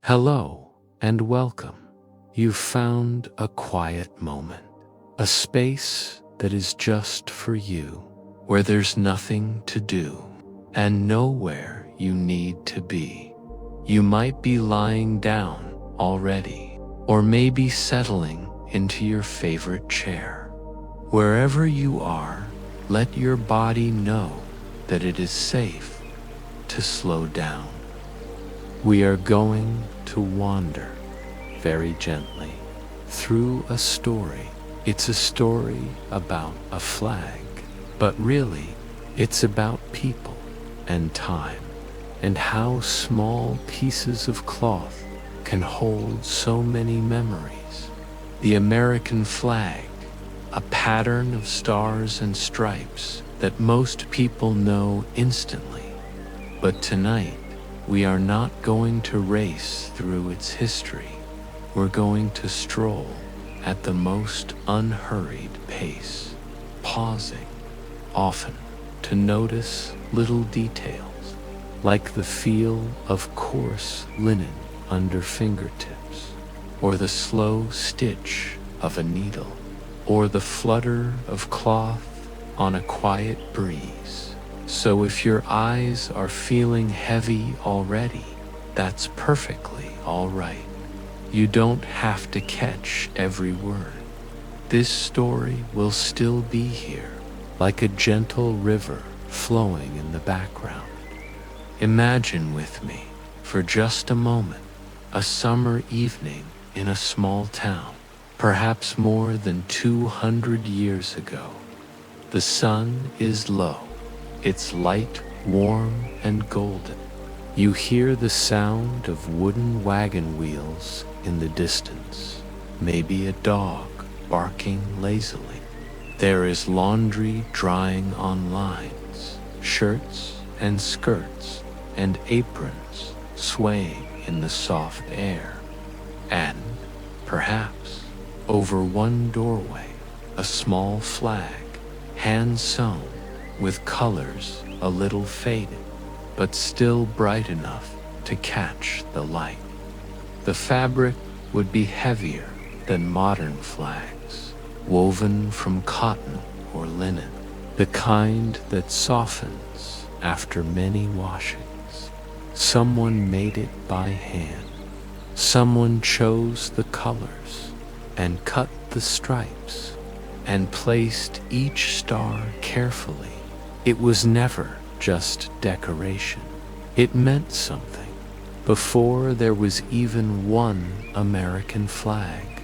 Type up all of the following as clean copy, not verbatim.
Hello and welcome. You've found a quiet moment, a space that is just for you, where there's nothing to do and nowhere you need to be. You might be lying down already, or maybe settling into your favorite chair. Wherever you are, let your body know that it is safe to slow down. We are going to wander very gently through a story. It's a story about a flag, but really it's about people and time, and how small pieces of cloth can hold so many memories. The American flag, a pattern of stars and stripes that most people know instantly. But tonight, we are not going to race through its history. We're going to stroll at the most unhurried pace, pausing often to notice little details, like the feel of coarse linen under fingertips, or the slow stitch of a needle, or the flutter of cloth on a quiet breeze. So if your eyes are feeling heavy already, that's perfectly all right. You don't have to catch every word. This story will still be here, like a gentle river flowing in the background. Imagine with me, for just a moment, a summer evening in a small town, perhaps more than 200 years ago. The sun is low. It's light, warm, and golden. You hear the sound of wooden wagon wheels in the distance, maybe a dog barking lazily. There is laundry drying on lines, shirts and skirts and aprons swaying in the soft air. And, perhaps, over one doorway, a small flag, hand-sewn, with colors a little faded, but still bright enough to catch the light. The fabric would be heavier than modern flags, woven from cotton or linen, the kind that softens after many washings. Someone made it by hand. Someone chose the colors and cut the stripes and placed each star carefully. It was never just decoration. It meant something. Before there was even one American flag,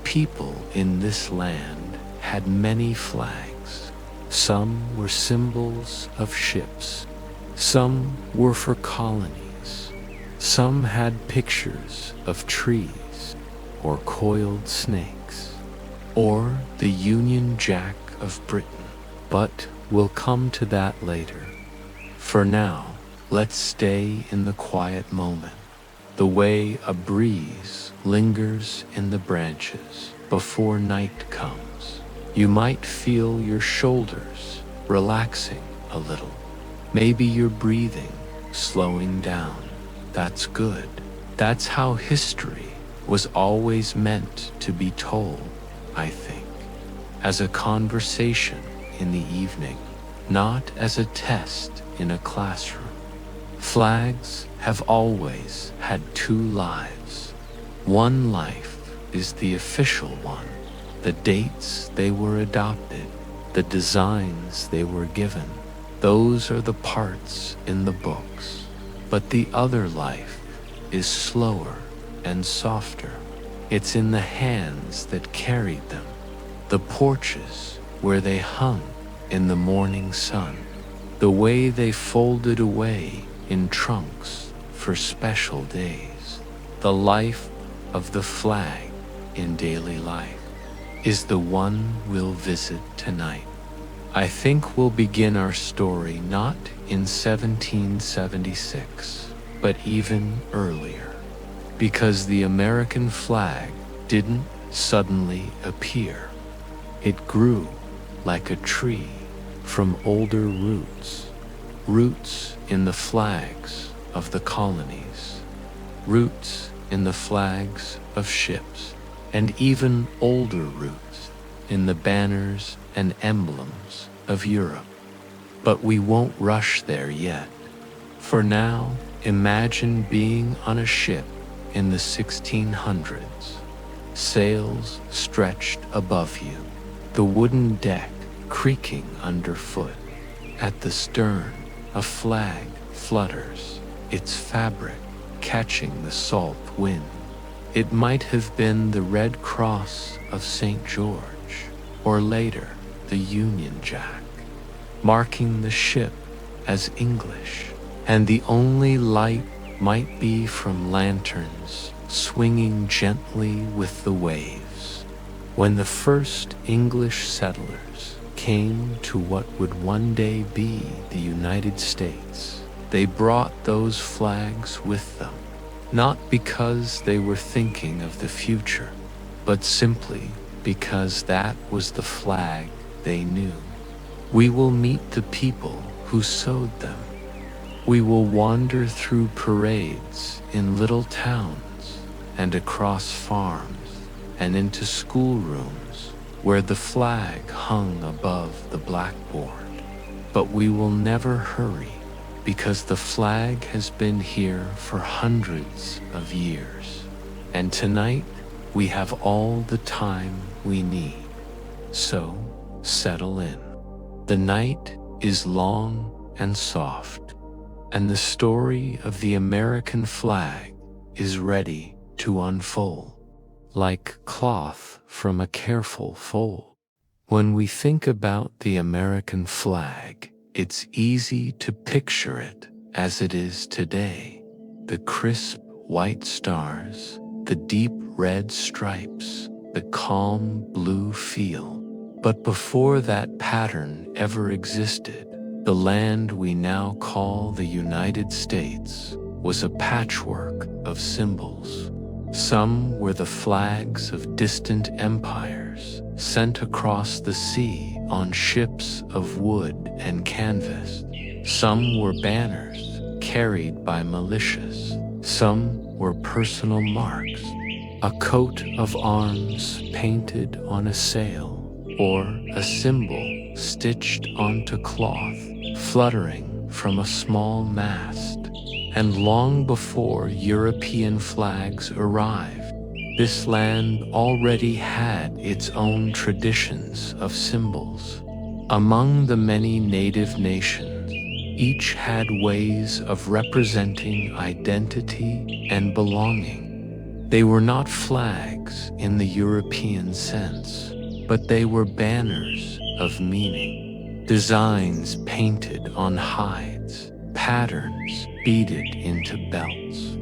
people in this land had many flags. Some were symbols of ships. Some were for colonies. Some had pictures of trees or coiled snakes, or the Union Jack of Britain. But we'll come to that later. For now, let's stay in the quiet moment, the way a breeze lingers in the branches before night comes. You might feel your shoulders relaxing a little. Maybe your breathing slowing down. That's good. That's how history was always meant to be told, I think, as a conversation in the evening, not as a test in a classroom. Flags have always had two lives. One life is the official one, the dates they were adopted, the designs they were given. Those are the parts in the books. But the other life is slower and softer. It's in the hands that carried them, the porches where they hung in the morning sun, the way they folded away in trunks for special days. The life of the flag in daily life is the one we'll visit tonight. I think we'll begin our story not in 1776, but even earlier, because the American flag didn't suddenly appear. It grew like a tree from older roots, roots in the flags of the colonies, roots in the flags of ships, and even older roots in the banners and emblems of Europe. But we won't rush there yet. For now, imagine being on a ship in the 1600s, sails stretched above you, the wooden deck creaking underfoot. At the stern, a flag flutters, its fabric catching the salt wind. It might have been the Red Cross of St. George, or later the Union Jack, marking the ship as English, and the only light might be from lanterns swinging gently with the waves. When the first English settlers came to what would one day be the United States, they brought those flags with them, not because they were thinking of the future, but simply because that was the flag they knew. We will meet the people who sewed them. We will wander through parades in little towns and across farms and into schoolrooms where the flag hung above the blackboard. But we will never hurry, because the flag has been here for hundreds of years, and tonight we have all the time we need. So settle in. The night is long and soft, and the story of the American flag is ready to unfold, like cloth from a careful fold. When we think about the American flag, it's easy to picture it as it is today. The crisp white stars, the deep red stripes, the calm blue feel. But before that pattern ever existed, the land we now call the United States was a patchwork of symbols. Some were the flags of distant empires sent across the sea on ships of wood and canvas. Some were banners carried by militias. Some were personal marks, a coat of arms painted on a sail, or a symbol stitched onto cloth, fluttering from a small mast. And long before European flags arrived, this land already had its own traditions of symbols. Among the many native nations, each had ways of representing identity and belonging. They were not flags in the European sense, but they were banners of meaning, designs painted on hides, patterns beaded into belts,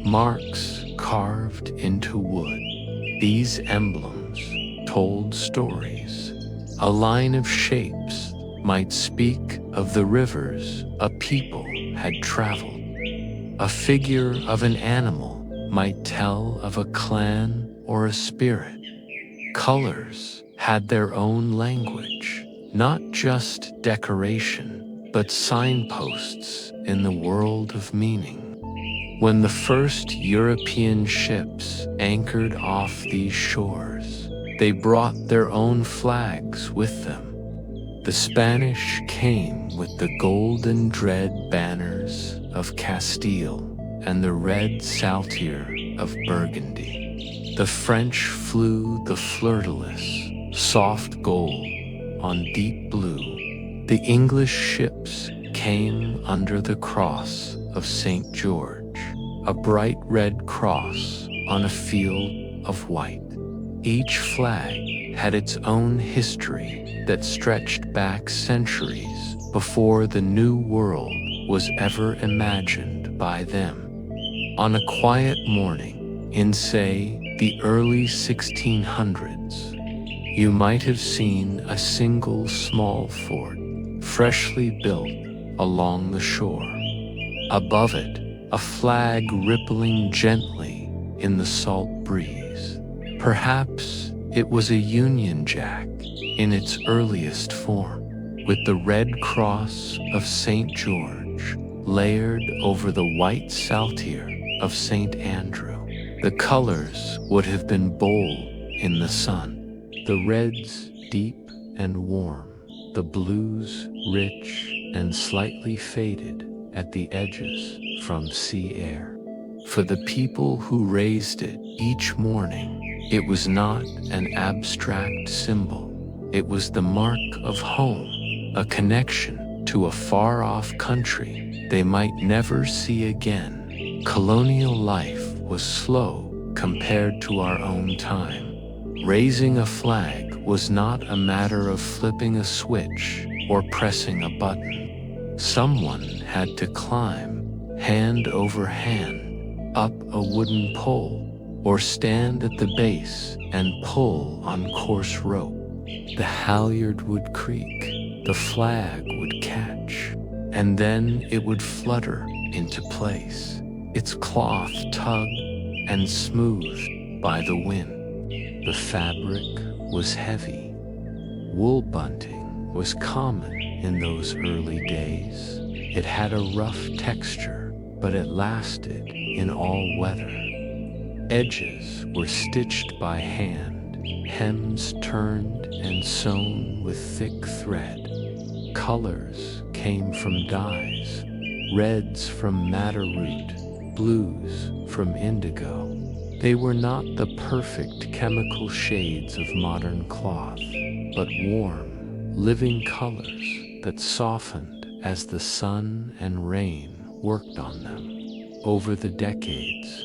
marks carved into wood. These emblems told stories. A line of shapes might speak of the rivers a people had traveled. A figure of an animal might tell of a clan or a spirit. Colors had their own language, not just decoration, but signposts in the world of meaning. When the first European ships anchored off these shores, they brought their own flags with them. The Spanish came with the golden dread banners of Castile and the red saltire of Burgundy. The French flew the fleur-de-lis, soft gold on deep blue. The English ships came under the cross of St. George, a bright red cross on a field of white. Each flag had its own history that stretched back centuries before the New World was ever imagined by them. On a quiet morning in, say, the early 1600s, you might have seen a single small fort, freshly built along the shore. Above it, a flag rippling gently in the salt breeze. Perhaps it was a Union Jack in its earliest form, with the red cross of St. George layered over the white saltire of St. Andrew. The colors would have been bold in the sun, the reds deep and warm, the blues rich and slightly faded at the edges from sea air. For the people who raised it each morning, it was not an abstract symbol. It was the mark of home, a connection to a far-off country they might never see again. Colonial life was slow compared to our own time. Raising a flag was not a matter of flipping a switch or pressing a button. Someone had to climb, hand over hand, up a wooden pole, or stand at the base and pull on coarse rope. The halyard would creak, the flag would catch, and then it would flutter into place, its cloth tugged and smoothed by the wind. The fabric was heavy. Wool bunting was common in those early days. It had a rough texture, but it lasted in all weather. Edges were stitched by hand, hems turned and sewn with thick thread. Colors came from dyes, reds from madder root, blues from indigo. They were not the perfect chemical shades of modern cloth, but warm, living colors that softened as the sun and rain worked on them. Over the decades,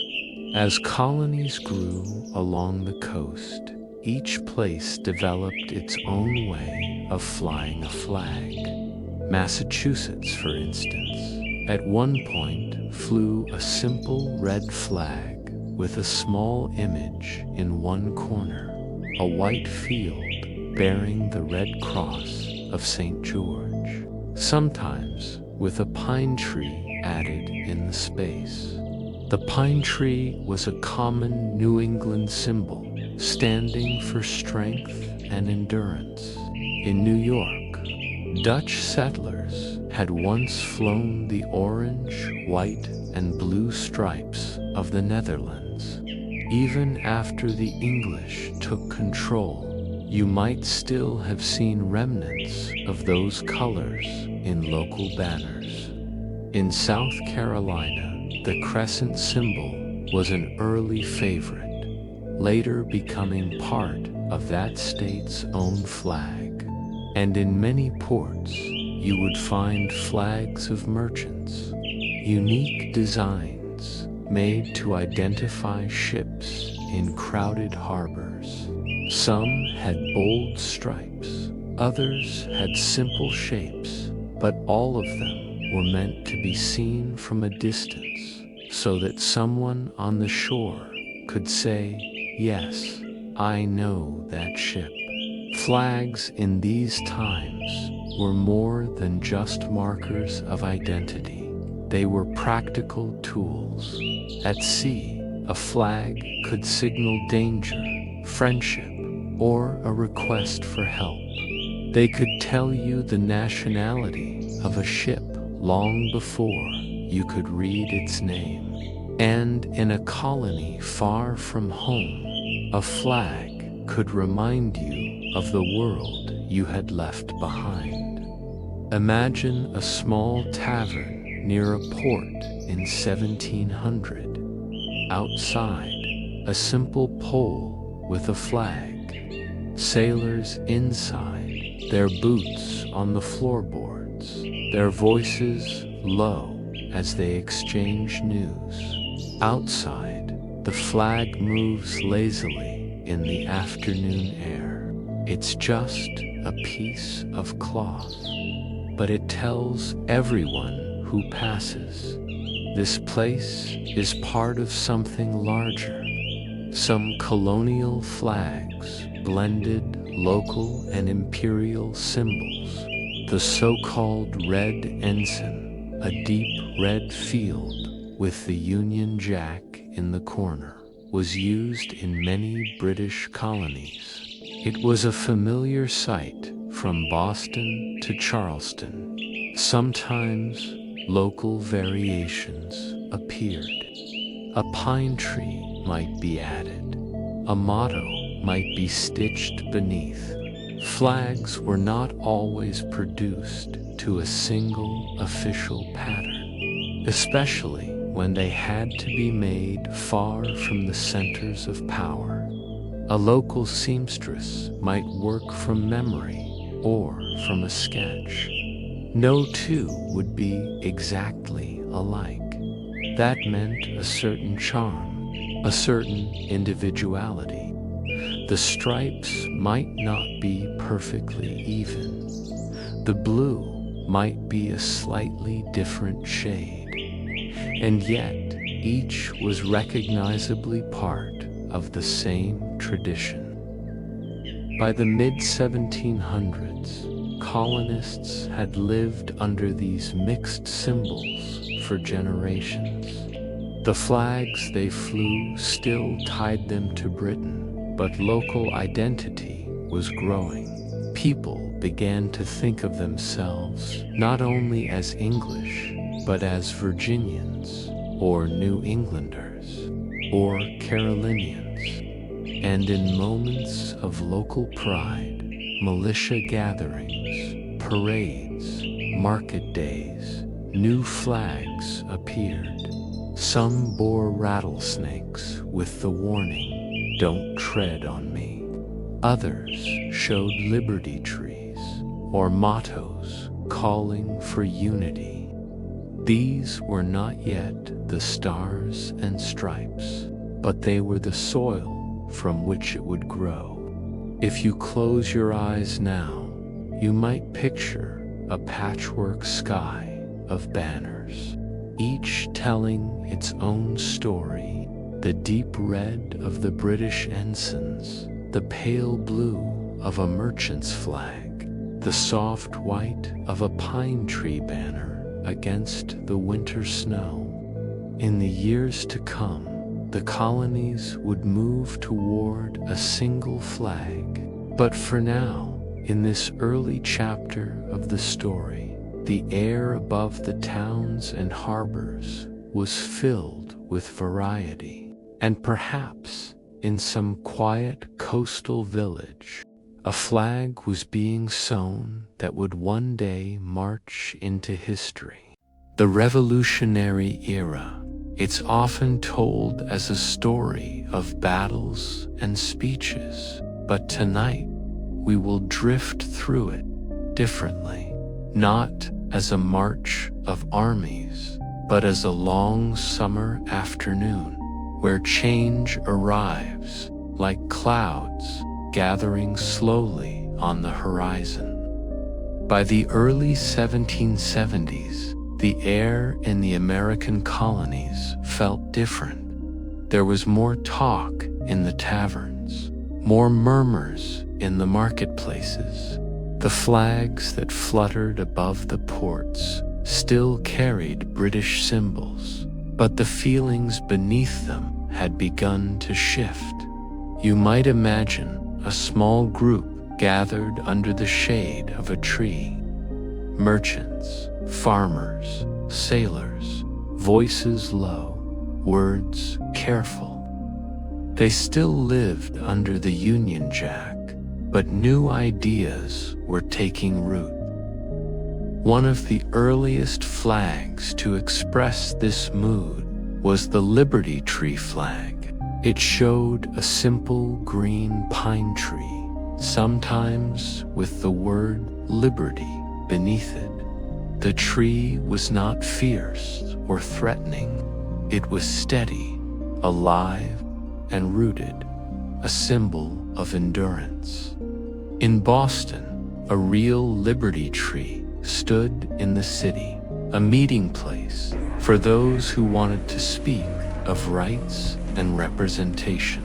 as colonies grew along the coast, each place developed its own way of flying a flag. Massachusetts, for instance, at one point flew a simple red flag with a small image in one corner, a white field bearing the red cross of St. George, sometimes with a pine tree added in the space. The pine tree was a common New England symbol, standing for strength and endurance. In New York, Dutch settlers had once flown the orange, white, and blue stripes of the Netherlands. Even after the English took control, you might still have seen remnants of those colors in local banners. In South Carolina, the crescent symbol was an early favorite, later becoming part of that state's own flag. And in many ports, you would find flags of merchants, unique designs made to identify ships in crowded harbors. Some had bold stripes, others had simple shapes, but all of them were meant to be seen from a distance so that someone on the shore could say, "Yes, I know that ship." Flags in these times were more than just markers of identity. They were practical tools. At sea, a flag could signal danger, friendship, or a request for help. They could tell you the nationality of a ship long before you could read its name. And in a colony far from home, a flag could remind you of the world you had left behind. Imagine a small tavern near a port in 1700. Outside, a simple pole with a flag. Sailors inside, their boots on the floorboards, their voices low as they exchange news. Outside, the flag moves lazily in the afternoon air. It's just a piece of cloth, but it tells everyone who passes, this place is part of something larger. Some colonial flags blended local and imperial symbols. The so-called red ensign, a deep red field with the Union Jack in the corner, was used in many British colonies. It was a familiar sight from Boston to Charleston. Sometimes local variations appeared. A pine tree might be added. A motto might be stitched beneath. Flags were not always produced to a single official pattern, especially when they had to be made far from the centers of power. A local seamstress might work from memory or from a sketch. No two would be exactly alike. That meant a certain charm, a certain individuality. The stripes might not be perfectly even. The blue might be a slightly different shade. And yet, each was recognizably part of the same tradition. By the mid-1700s, colonists had lived under these mixed symbols for generations. The flags they flew still tied them to Britain, but local identity was growing. People began to think of themselves not only as English, but as Virginians, or New Englanders, or Carolinians. And in moments of local pride, militia gatherings, parades, market days, new flags appeared. Some bore rattlesnakes with the warning, "Don't tread on me." Others showed liberty trees or mottos calling for unity. These were not yet the stars and stripes, but they were the soil from which it would grow. If you close your eyes now, you might picture a patchwork sky of banners, each telling its own story: the deep red of the British ensigns, the pale blue of a merchant's flag, the soft white of a pine tree banner against the winter snow. In the years to come, the colonies would move toward a single flag. But for now, in this early chapter of the story, the air above the towns and harbors was filled with variety. And perhaps, in some quiet coastal village, a flag was being sown that would one day march into history. The Revolutionary Era. It's often told as a story of battles and speeches, but tonight we will drift through it differently, not as a march of armies, but as a long summer afternoon where change arrives like clouds gathering slowly on the horizon. By the early 1770s, the air in the American colonies felt different. There was more talk in the taverns, more murmurs in the marketplaces. The flags that fluttered above the ports still carried British symbols, but the feelings beneath them had begun to shift. You might imagine a small group gathered under the shade of a tree. Merchants, farmers, sailors, voices low, words careful. They still lived under the Union Jack, but new ideas were taking root. One of the earliest flags to express this mood was the Liberty Tree flag. It showed a simple green pine tree, sometimes with the word liberty beneath it. The tree was not fierce or threatening. It was steady, alive, and rooted, a symbol of endurance. In Boston, a real liberty tree stood in the city, a meeting place for those who wanted to speak of rights and representation.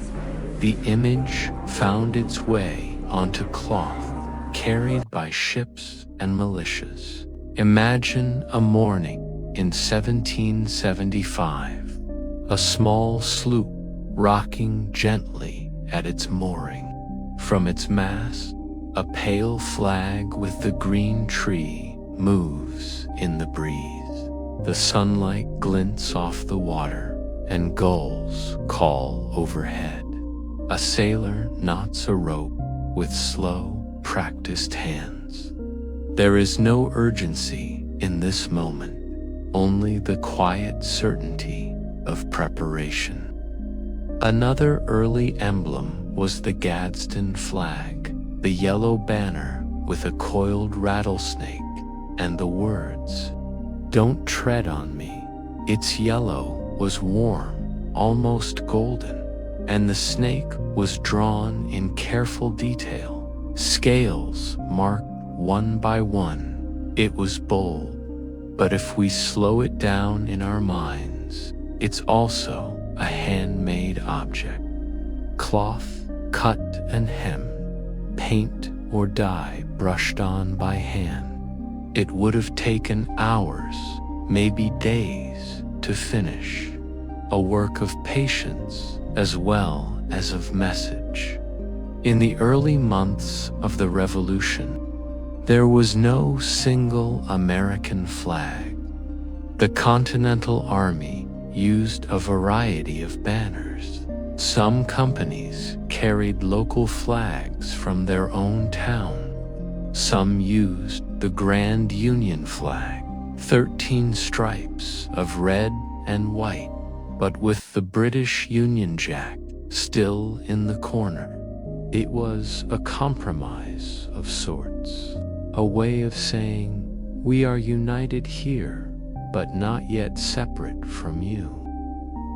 The image found its way onto cloth, carried by ships and militias. Imagine a morning in 1775, a small sloop rocking gently at its mooring. From its mast, a pale flag with the green tree moves in the breeze. The sunlight glints off the water, and gulls call overhead. A sailor knots a rope with slow, practiced hands. There is no urgency in this moment, only the quiet certainty of preparation. Another early emblem was the Gadsden flag, the yellow banner with a coiled rattlesnake and the words, "Don't tread on me." Its yellow was warm, almost golden, and the snake was drawn in careful detail, scales marked one by one. It was bold, but if we slow it down in our minds, it's also a handmade object. Cloth cut and hemmed, paint or dye brushed on by hand. It would have taken hours, maybe days, to finish. A work of patience as well as of message. In the early months of the Revolution, there was no single American flag. The Continental Army used a variety of banners. Some companies carried local flags from their own town. Some used the Grand Union flag, 13 stripes of red and white, but with the British Union Jack still in the corner. It was a compromise of sorts, a way of saying, we are united here, but not yet separate from you.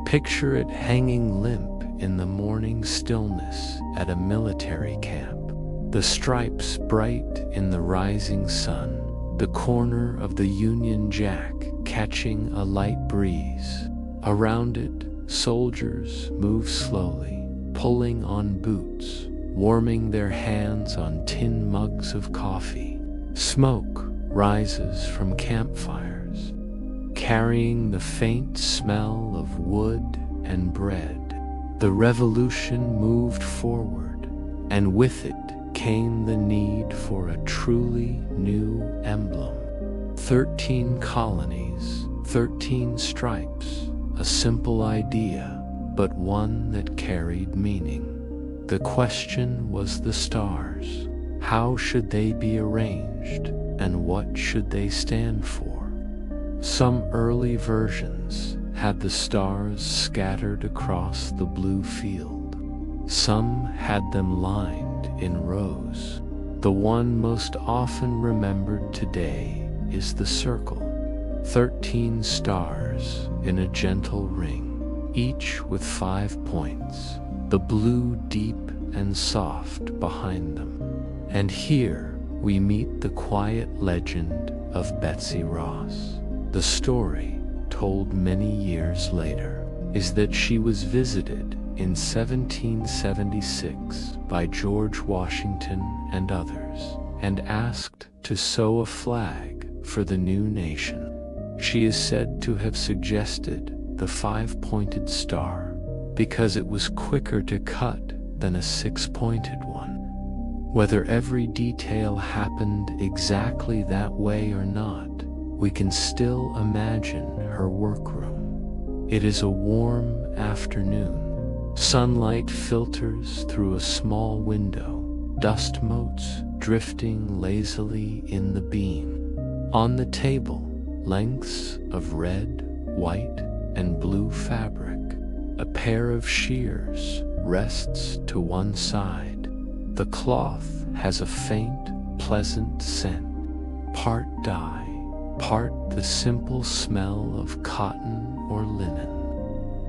Picture it hanging limp in the morning stillness at a military camp, the stripes bright in the rising sun, the corner of the Union Jack catching a light breeze. Around it, soldiers move slowly, pulling on boots, warming their hands on tin mugs of coffee. Smoke rises from campfires, carrying the faint smell of wood and bread. The revolution moved forward, and with it came the need for a truly new emblem. 13 colonies, 13 stripes, a simple idea, but one that carried meaning. The question was the stars. How should they be arranged, and what should they stand for? Some early versions had the stars scattered across the blue field. Some had them lined in rows. The one most often remembered today is the circle. 13 stars in a gentle ring, each with 5 points, the blue deep and soft behind them. And here we meet the quiet legend of Betsy Ross. The story, told many years later, is that she was visited in 1776 by George Washington and others, and asked to sew a flag for the new nation. She is said to have suggested the 5-pointed star because it was quicker to cut than a 6-pointed one. Whether every detail happened exactly that way or not, we can still imagine her workroom. It is a warm afternoon. Sunlight filters through a small window, dust motes drifting lazily in the beam. On the table, lengths of red, white, and blue fabric. A pair of shears rests to one side. The cloth has a faint, pleasant scent, part dye, part the simple smell of cotton or linen.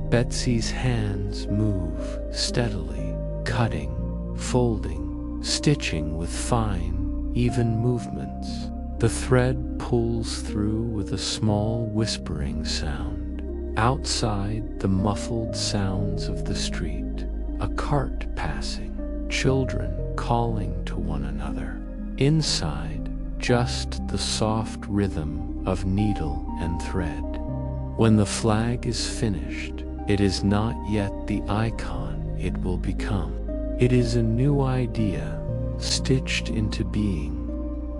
Betsy's hands move steadily, cutting, folding, stitching with fine, even movements. The thread pulls through with a small whispering sound. Outside, the muffled sounds of the street, a cart passing, children calling to one another. Inside, just the soft rhythm of needle and thread. When the flag is finished, it is not yet the icon it will become. It is a new idea, stitched into being.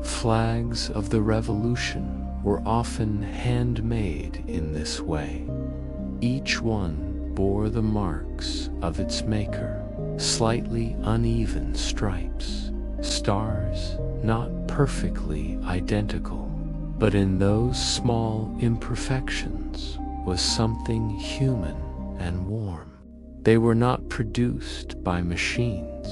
Flags of the Revolution were often handmade in this way. Each one bore the marks of its maker, slightly uneven stripes, stars not perfectly identical, but in those small imperfections was something human and warm. They were not produced by machines.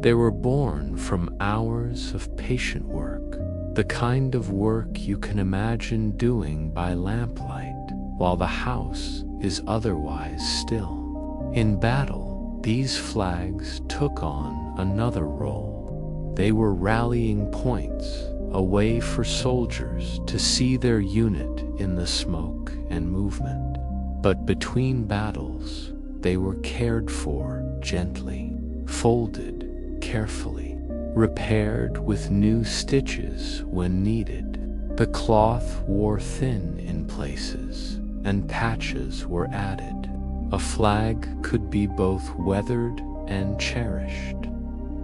They were born from hours of patient work, the kind of work you can imagine doing by lamplight while the house is otherwise still. In battle, these flags took on another role. They were rallying points, a way for soldiers to see their unit in the smoke and movement. But between battles, they were cared for gently, folded carefully, repaired with new stitches when needed. The cloth wore thin in places, and patches were added. A flag could be both weathered and cherished.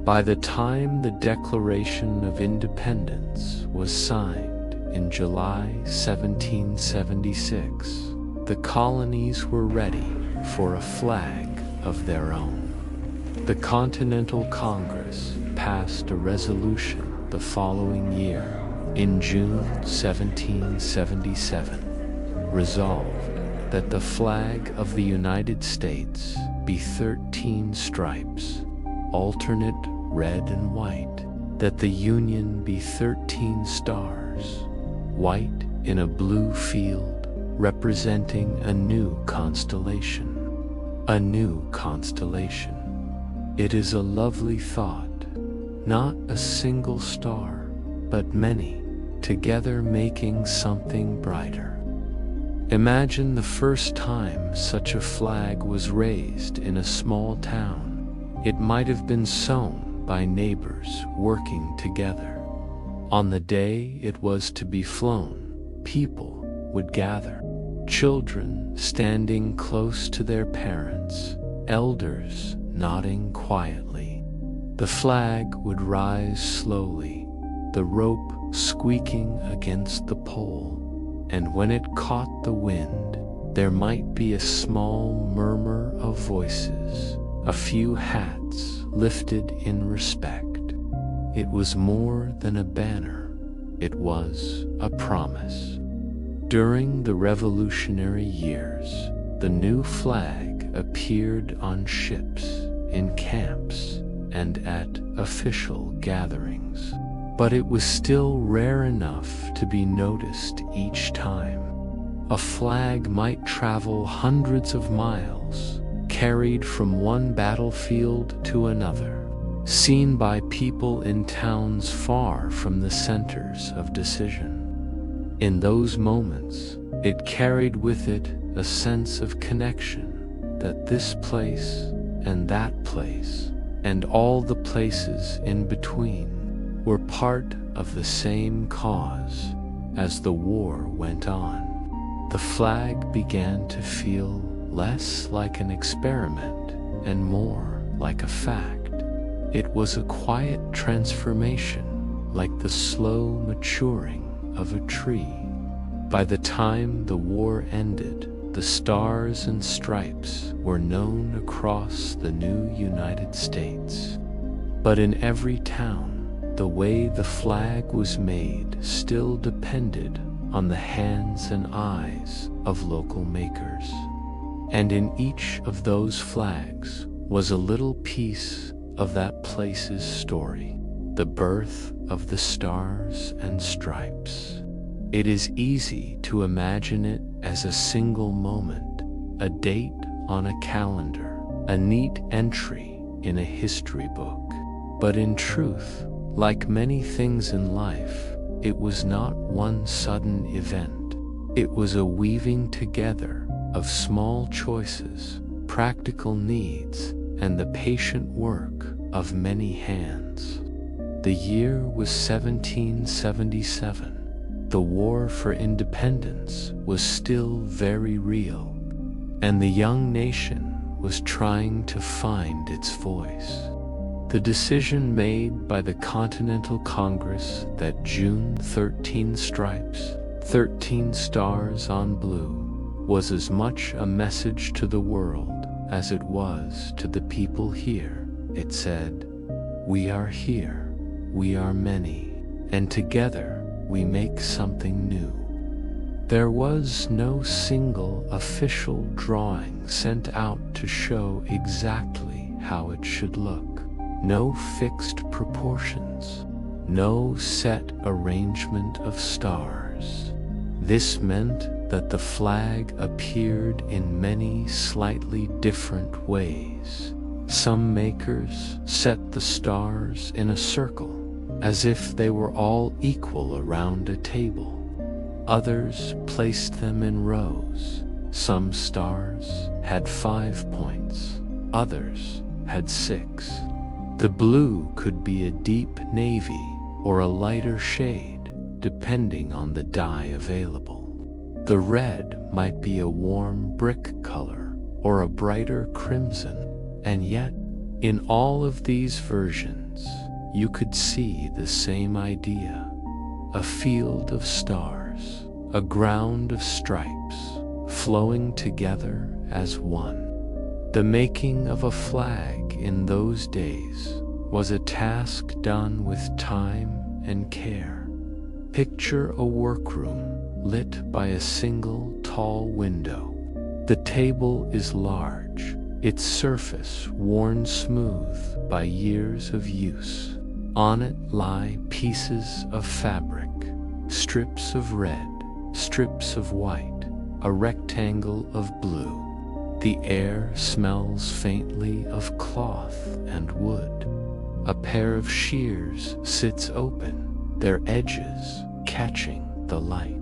By the time the Declaration of Independence was signed in July 1776, the colonies were ready for a flag of their own. The Continental Congress passed a resolution the following year, in June 1777, resolved that the flag of the United States be 13 stripes, alternate red and white, that the Union be 13 stars, white in a blue field, representing a new constellation. A new constellation. It is a lovely thought, not a single star, but many, together making something brighter. Imagine the first time such a flag was raised in a small town. It might have been sewn by neighbors working together. On the day it was to be flown, people would gather, children standing close to their parents, elders nodding quietly. The flag would rise slowly, the rope squeaking against the pole, and when it caught the wind, there might be a small murmur of voices, a few hats lifted in respect. It was more than a banner, it was a promise. During the Revolutionary years, the new flag appeared on ships, in camps, and at official gatherings. But it was still rare enough to be noticed each time. A flag might travel hundreds of miles, carried from one battlefield to another, seen by people in towns far from the centers of decision. In those moments, it carried with it a sense of connection, that this place and that place, and all the places in between, were part of the same cause. As the war went on, the flag began to feel less like an experiment and more like a fact. It was a quiet transformation, like the slow maturing of a tree. By the time the war ended, the stars and stripes were known across the new United States. But in every town, the way the flag was made still depended on the hands and eyes of local makers. And in each of those flags was a little piece of that place's story, the birth of the stars and stripes. It is easy to imagine it as a single moment, a date on a calendar, a neat entry in a history book. But in truth, like many things in life, it was not one sudden event. It was a weaving together of small choices, practical needs, and the patient work of many hands. The year was 1777. The war for independence was still very real, and the young nation was trying to find its voice. The decision made by the Continental Congress that June 13 stripes, 13 stars on blue, was as much a message to the world as it was to the people here. It said, "We are here, we are many, and together we make something new." There was no single official drawing sent out to show exactly how it should look. No fixed proportions, no set arrangement of stars. This meant that the flag appeared in many slightly different ways. Some makers set the stars in a circle, as if they were all equal around a table. Others placed them in rows. Some stars had 5 points, others had 6. The blue could be a deep navy or a lighter shade, depending on the dye available. The red might be a warm brick color or a brighter crimson, and yet, in all of these versions, you could see the same idea: a field of stars, a ground of stripes, flowing together as one. The making of a flag in those days was a task done with time and care. Picture a workroom lit by a single tall window. The table is large, its surface worn smooth by years of use. On it lie pieces of fabric, strips of red, strips of white, a rectangle of blue. The air smells faintly of cloth and wood. A pair of shears sits open, their edges catching the light.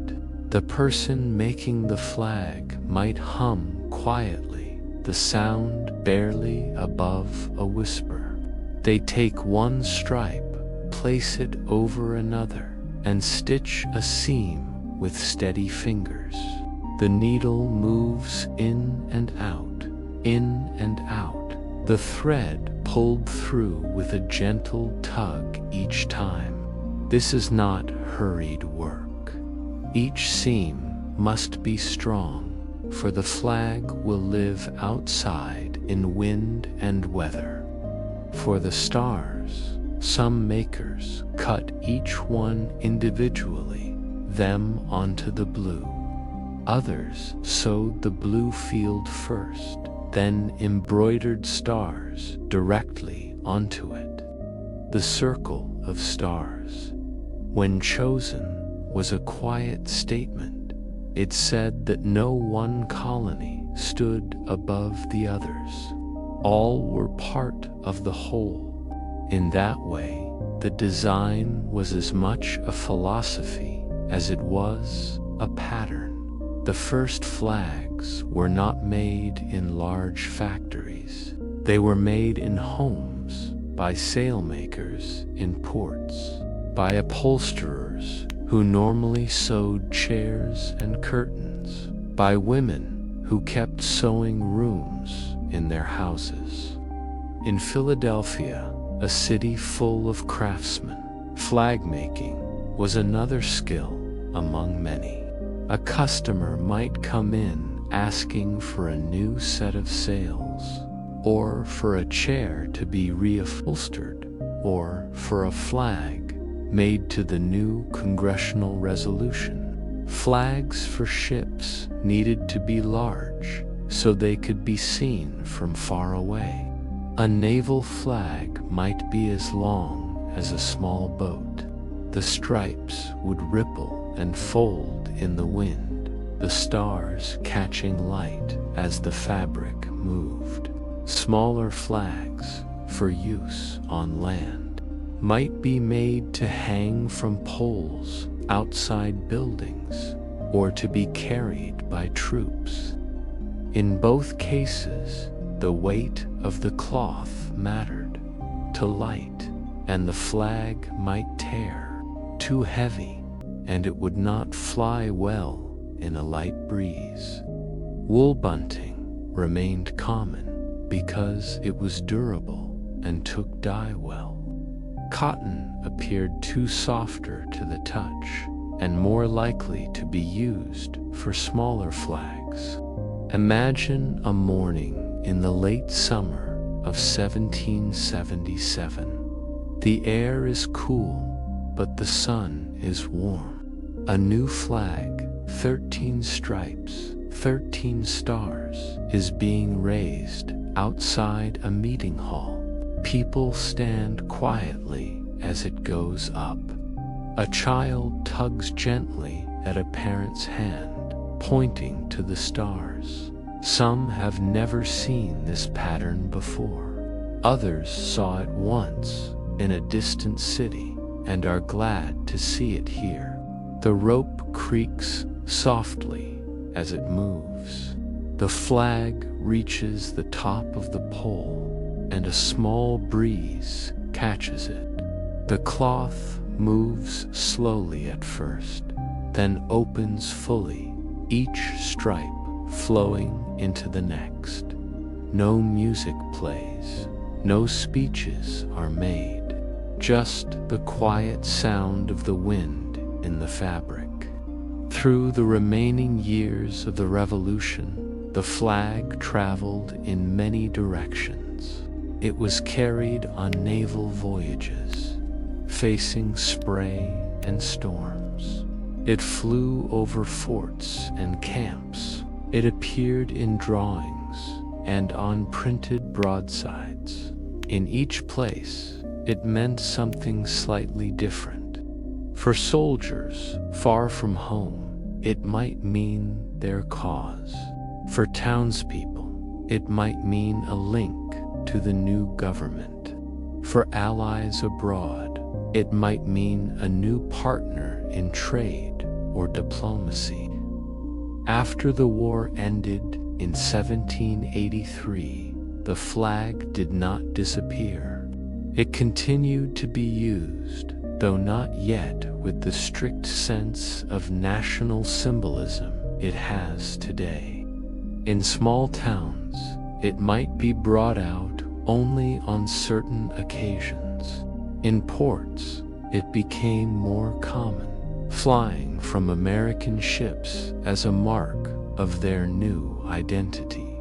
The person making the flag might hum quietly, the sound barely above a whisper. They take one stripe, place it over another, and stitch a seam with steady fingers. The needle moves in and out, in and out, the thread pulled through with a gentle tug each time. This is not hurried work. Each seam must be strong, for the flag will live outside in wind and weather. For the stars, some makers cut each one individually, them onto the blue. Others sewed the blue field first, then embroidered stars directly onto it. The circle of stars, when chosen, was a quiet statement. It said that no one colony stood above the others. All were part of the whole. In that way, the design was as much a philosophy as it was a pattern. The first flags were not made in large factories. They were made in homes by sailmakers in ports, by upholsterers who normally sewed chairs and curtains, by women who kept sewing rooms in their houses. In Philadelphia, a city full of craftsmen, flag making was another skill among many. A customer might come in asking for a new set of sails, or for a chair to be reupholstered, or for a flag made to the new congressional resolution. Flags for ships needed to be large so they could be seen from far away. A naval flag might be as long as a small boat. The stripes would ripple and fold in the wind, the stars catching light as the fabric moved. Smaller flags for use on land might be made to hang from poles outside buildings or to be carried by troops. In both cases, the weight of the cloth mattered. To light, and the flag might tear, too heavy, and it would not fly well in a light breeze. Wool bunting remained common because it was durable and took dye well. Cotton appeared too softer to the touch, and more likely to be used for smaller flags. Imagine a morning in the late summer of 1777. The air is cool, but the sun is warm. A new flag, 13 stripes, 13 stars, is being raised outside a meeting hall. People stand quietly as it goes up. A child tugs gently at a parent's hand, pointing to the stars. Some have never seen this pattern before. Others saw it once in a distant city and are glad to see it here. The rope creaks softly as it moves. The flag reaches the top of the pole, and a small breeze catches it. The cloth moves slowly at first, then opens fully, each stripe flowing into the next. No music plays, no speeches are made, just the quiet sound of the wind in the fabric. Through the remaining years of the Revolution, the flag traveled in many directions. It was carried on naval voyages, facing spray and storms. It flew over forts and camps. It appeared in drawings and on printed broadsides. In each place, it meant something slightly different. For soldiers far from home, it might mean their cause. For townspeople, it might mean a link to the new government. For allies abroad, it might mean a new partner in trade or diplomacy. After the war ended in 1783, the flag did not disappear. It continued to be used, though not yet with the strict sense of national symbolism it has today. In small towns, it might be brought out only on certain occasions. In ports, it became more common, flying from American ships as a mark of their new identity.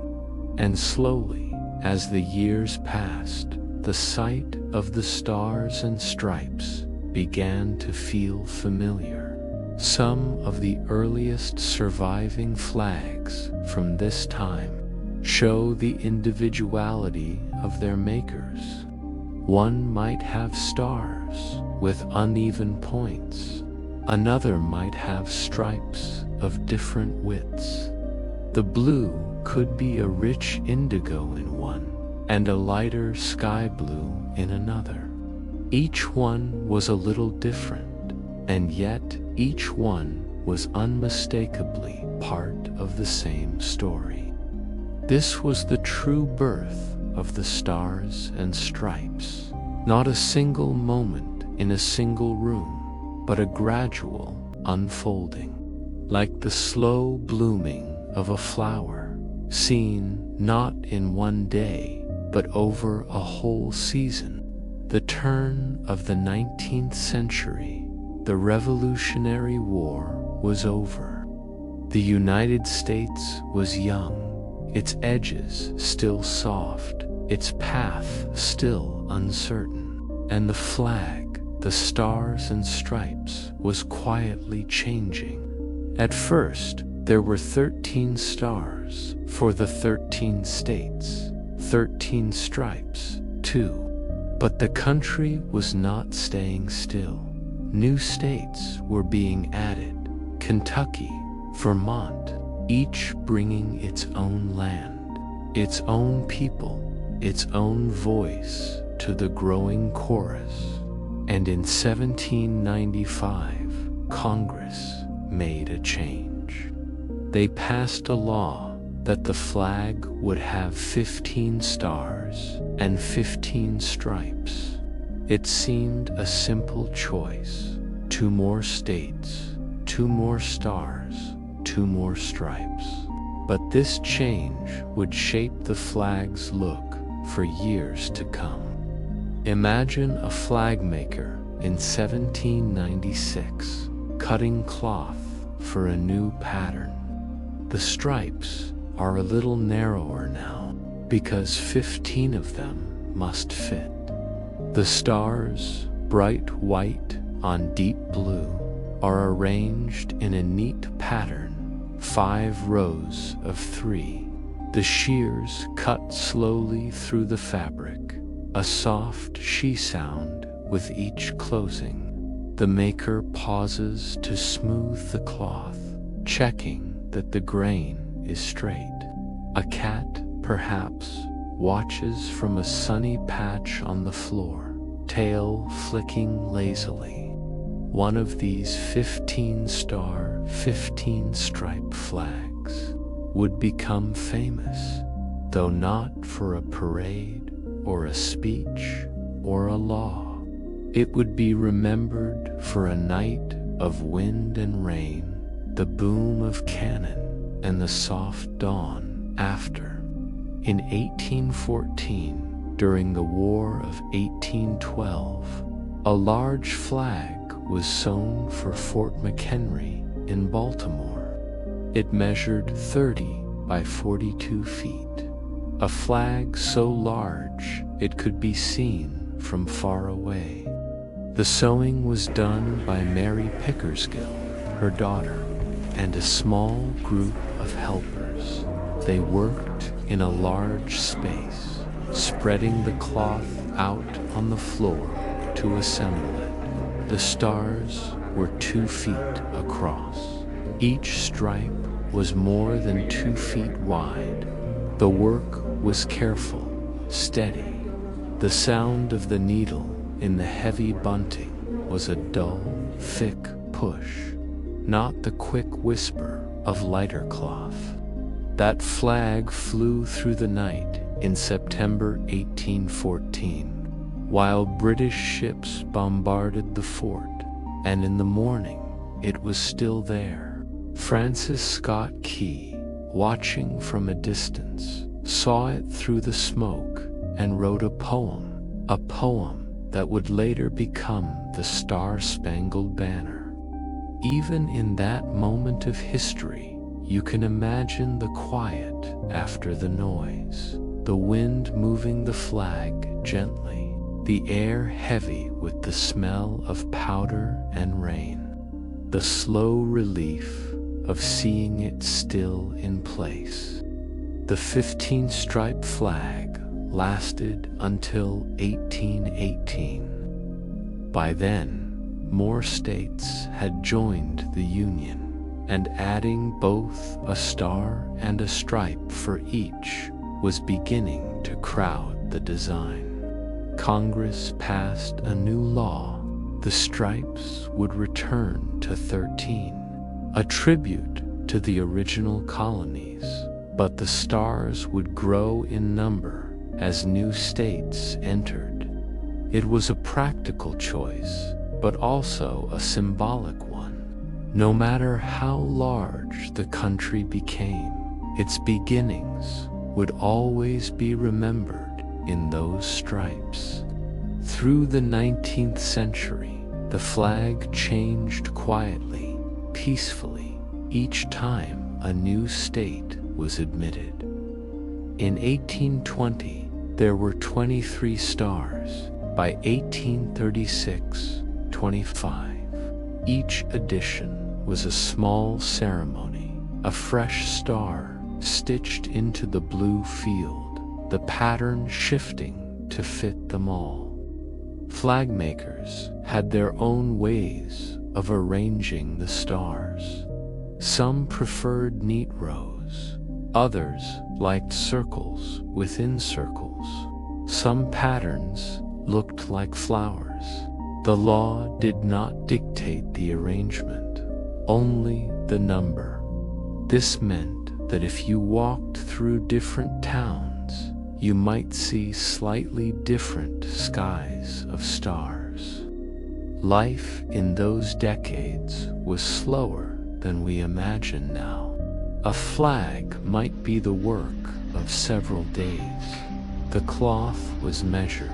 And slowly, as the years passed, the sight of the stars and stripes began to feel familiar. Some of the earliest surviving flags from this time show the individuality of their makers. One might have stars with uneven points. Another might have stripes of different widths. The blue could be a rich indigo in one, and a lighter sky blue in another. Each one was a little different, and yet each one was unmistakably part of the same story. This was the true birth of the Stars and Stripes, not a single moment in a single room, but a gradual unfolding, like the slow blooming of a flower, seen not in one day, but over a whole season. The turn of the 19th century, the Revolutionary War was over. The United States was young, its edges still soft, its path still uncertain, and the flag, the Stars and Stripes, was quietly changing. At first, there were 13 stars for the 13 states, 13 stripes, too. But the country was not staying still. New states were being added, Kentucky, Vermont, each bringing its own land, its own people, its own voice to the growing chorus. And in 1795, Congress made a change. They passed a law that the flag would have 15 stars and 15 stripes. It seemed a simple choice. 2 more states, 2 more stars, 2 more stripes. But this change would shape the flag's look for years to come. Imagine a flag maker in 1796 cutting cloth for a new pattern. The stripes are a little narrower now, because 15 of them must fit. The stars, bright white on deep blue, are arranged in a neat pattern, 5 rows of 3. The shears cut slowly through the fabric, a soft she sound with each closing. The maker pauses to smooth the cloth, checking that the grain is straight. A cat, perhaps, watches from a sunny patch on the floor, tail flicking lazily. One of these 15-star, 15-stripe flags would become famous, though not for a parade or a speech or a law. It would be remembered for a night of wind and rain, the boom of cannon, and the soft dawn after. In 1814, during the War of 1812, a large flag was sewn for Fort McHenry in Baltimore. It measured 30 by 42 feet, a flag so large it could be seen from far away. The sewing was done by Mary Pickersgill, her daughter, and a small group of helpers. They worked in a large space, spreading the cloth out on the floor to assemble it. The stars were 2 feet across. Each stripe was more than 2 feet wide. The work was careful, steady. The sound of the needle in the heavy bunting was a dull, thick push, not the quick whisper of lighter cloth. That flag flew through the night in September 1814, while British ships bombarded the fort, and in the morning it was still there. Francis Scott Key, watching from a distance, saw it through the smoke and wrote a poem that would later become the Star-Spangled Banner. Even in that moment of history, you can imagine the quiet after the noise, the wind moving the flag gently, the air heavy with the smell of powder and rain, the slow relief of seeing it still in place. The 15-stripe flag lasted until 1818. By then, more states had joined the Union, and adding both a star and a stripe for each was beginning to crowd the design. Congress passed a new law. The stripes would return to 13, a tribute to the original colonies, but the stars would grow in number as new states entered. It was a practical choice, but also a symbolic one. No matter how large the country became, its beginnings would always be remembered in those stripes. Through the 19th century, the flag changed quietly, peacefully, each time a new state was admitted. In 1820, there were 23 stars. By 1836, 25. Each edition was a small ceremony, a fresh star stitched into the blue field, the pattern shifting to fit them all. Flag makers had their own ways of arranging the stars. Some preferred neat rows, others liked circles within circles. Some patterns looked like flowers. The law did not dictate the arrangement, only the number. This meant that if you walked through different towns, you might see slightly different skies of stars. Life in those decades was slower than we imagine now. A flag might be the work of several days. The cloth was measured,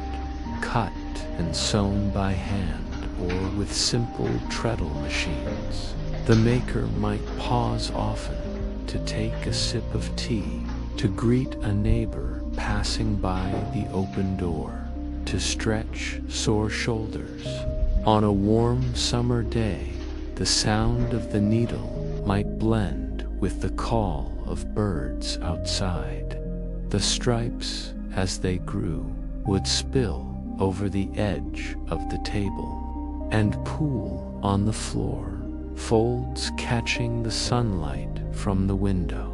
cut, and sewn by hand or with simple treadle machines. The maker might pause often to take a sip of tea, to greet a neighbor passing by the open door, to stretch sore shoulders. On a warm summer day, the sound of the needle might blend with the call of birds outside. The stripes, as they grew, would spill over the edge of the table and pool on the floor, folds catching the sunlight from the window.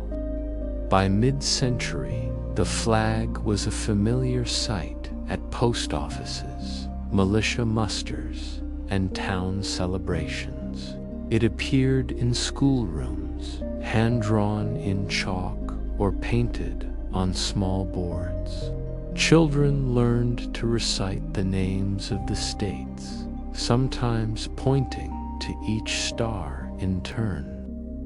By mid-century, the flag was a familiar sight at post offices, militia musters, and town celebrations. It appeared in schoolrooms, hand-drawn in chalk or painted on small boards. Children learned to recite the names of the states, sometimes pointing to each star in turn.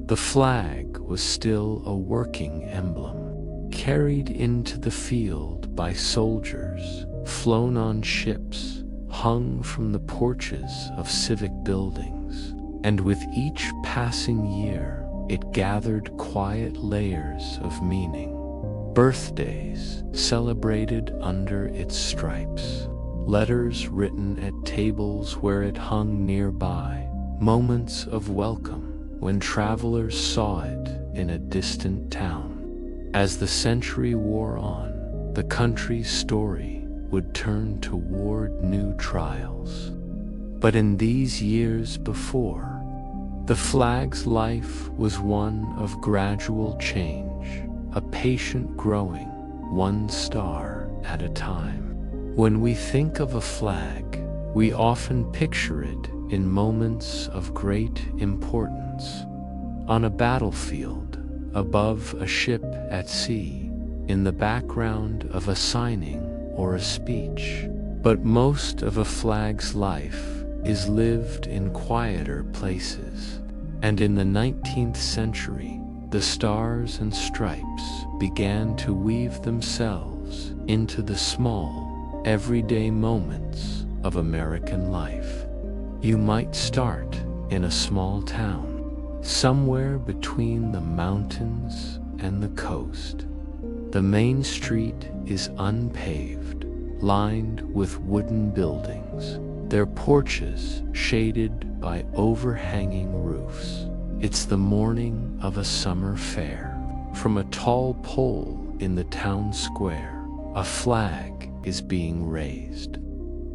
The flag was still a working emblem, carried into the field by soldiers, flown on ships, hung from the porches of civic buildings, and with each passing year, it gathered quiet layers of meaning. Birthdays celebrated under its stripes, letters written at tables where it hung nearby, moments of welcome when travelers saw it in a distant town. As the century wore on, the country's story would turn toward new trials. But in these years before, the flag's life was one of gradual change, a patient growing, one star at a time. When we think of a flag, we often picture it in moments of great importance. On a battlefield, above a ship at sea, in the background of a signing or a speech. But most of a flag's life is lived in quieter places. And in the 19th century, the stars and stripes began to weave themselves into the small, everyday moments of American life. You might start in a small town, somewhere between the mountains and the coast. The main street is unpaved, lined with wooden buildings, their porches shaded by overhanging roofs. It's the morning of a summer fair. From a tall pole in the town square, a flag is being raised.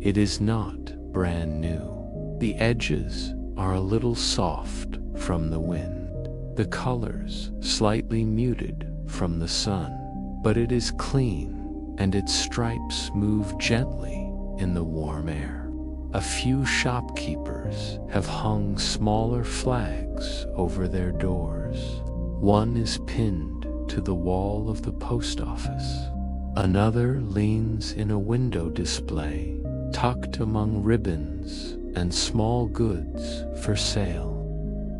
It is not brand new. The edges are a little soft from the wind, the colors slightly muted from the sun, but it is clean and its stripes move gently in the warm air. A few shopkeepers have hung smaller flags over their doors. One is pinned to the wall of the post office. Another leans in a window display, tucked among ribbons and small goods for sale.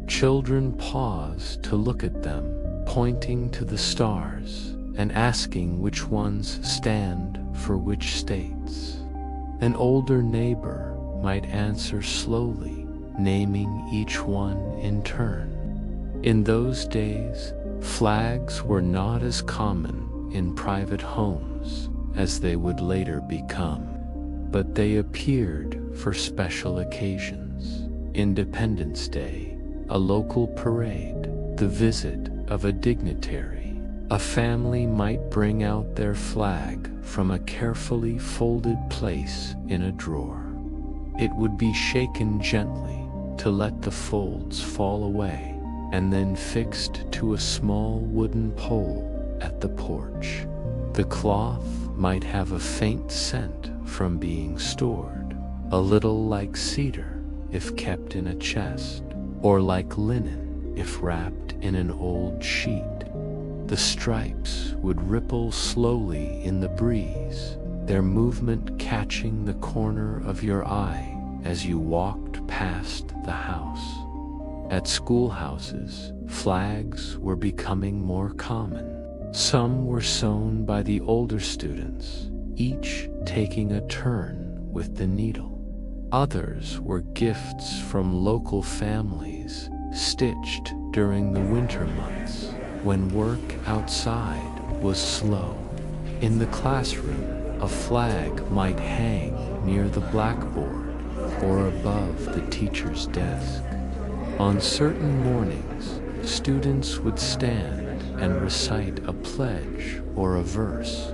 Children pause to look at them, pointing to the stars and asking which ones stand for which states. An older neighbor might answer slowly, naming each one in turn. In those days, flags were not as common in private homes as they would later become, but they appeared for special occasions. Independence Day, a local parade, the visit of a dignitary. A family might bring out their flag from a carefully folded place in a drawer. It would be shaken gently to let the folds fall away, and then fixed to a small wooden pole at the porch. The cloth might have a faint scent from being stored, a little like cedar if kept in a chest, or like linen if wrapped in an old sheet. The stripes would ripple slowly in the breeze, their movement catching the corner of your eye as you walked past the house. At schoolhouses, flags were becoming more common. Some were sewn by the older students, each taking a turn with the needle. Others were gifts from local families, stitched during the winter months when work outside was slow. In the classroom, a flag might hang near the blackboard or above the teacher's desk. On certain mornings, students would stand and recite a pledge or a verse,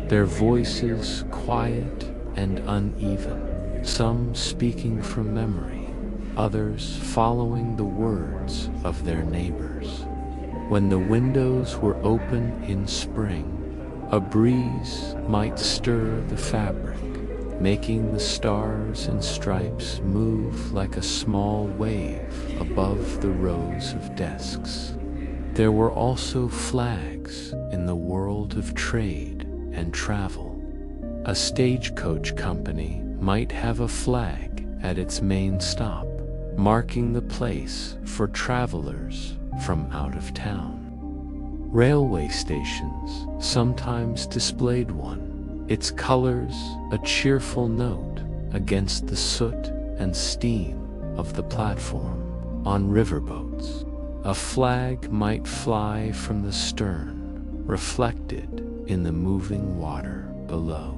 their voices quiet and uneven, some speaking from memory, others following the words of their neighbors. When the windows were open in spring, a breeze might stir the fabric, making the stars and stripes move like a small wave above the rows of desks. There were also flags in the world of trade and travel. A stagecoach company might have a flag at its main stop, marking the place for travelers from out of town. Railway stations sometimes displayed one, its colors a cheerful note against the soot and steam of the platform. On riverboats, a flag might fly from the stern, reflected in the moving water below.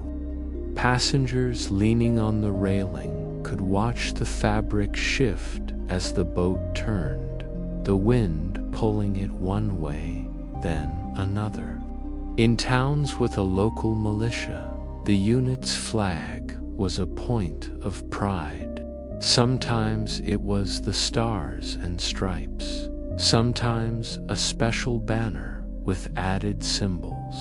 Passengers leaning on the railing could watch the fabric shift as the boat turned, the wind pulling it one way, then another. In towns with a local militia, the unit's flag was a point of pride. Sometimes it was the stars and stripes, sometimes a special banner with added symbols.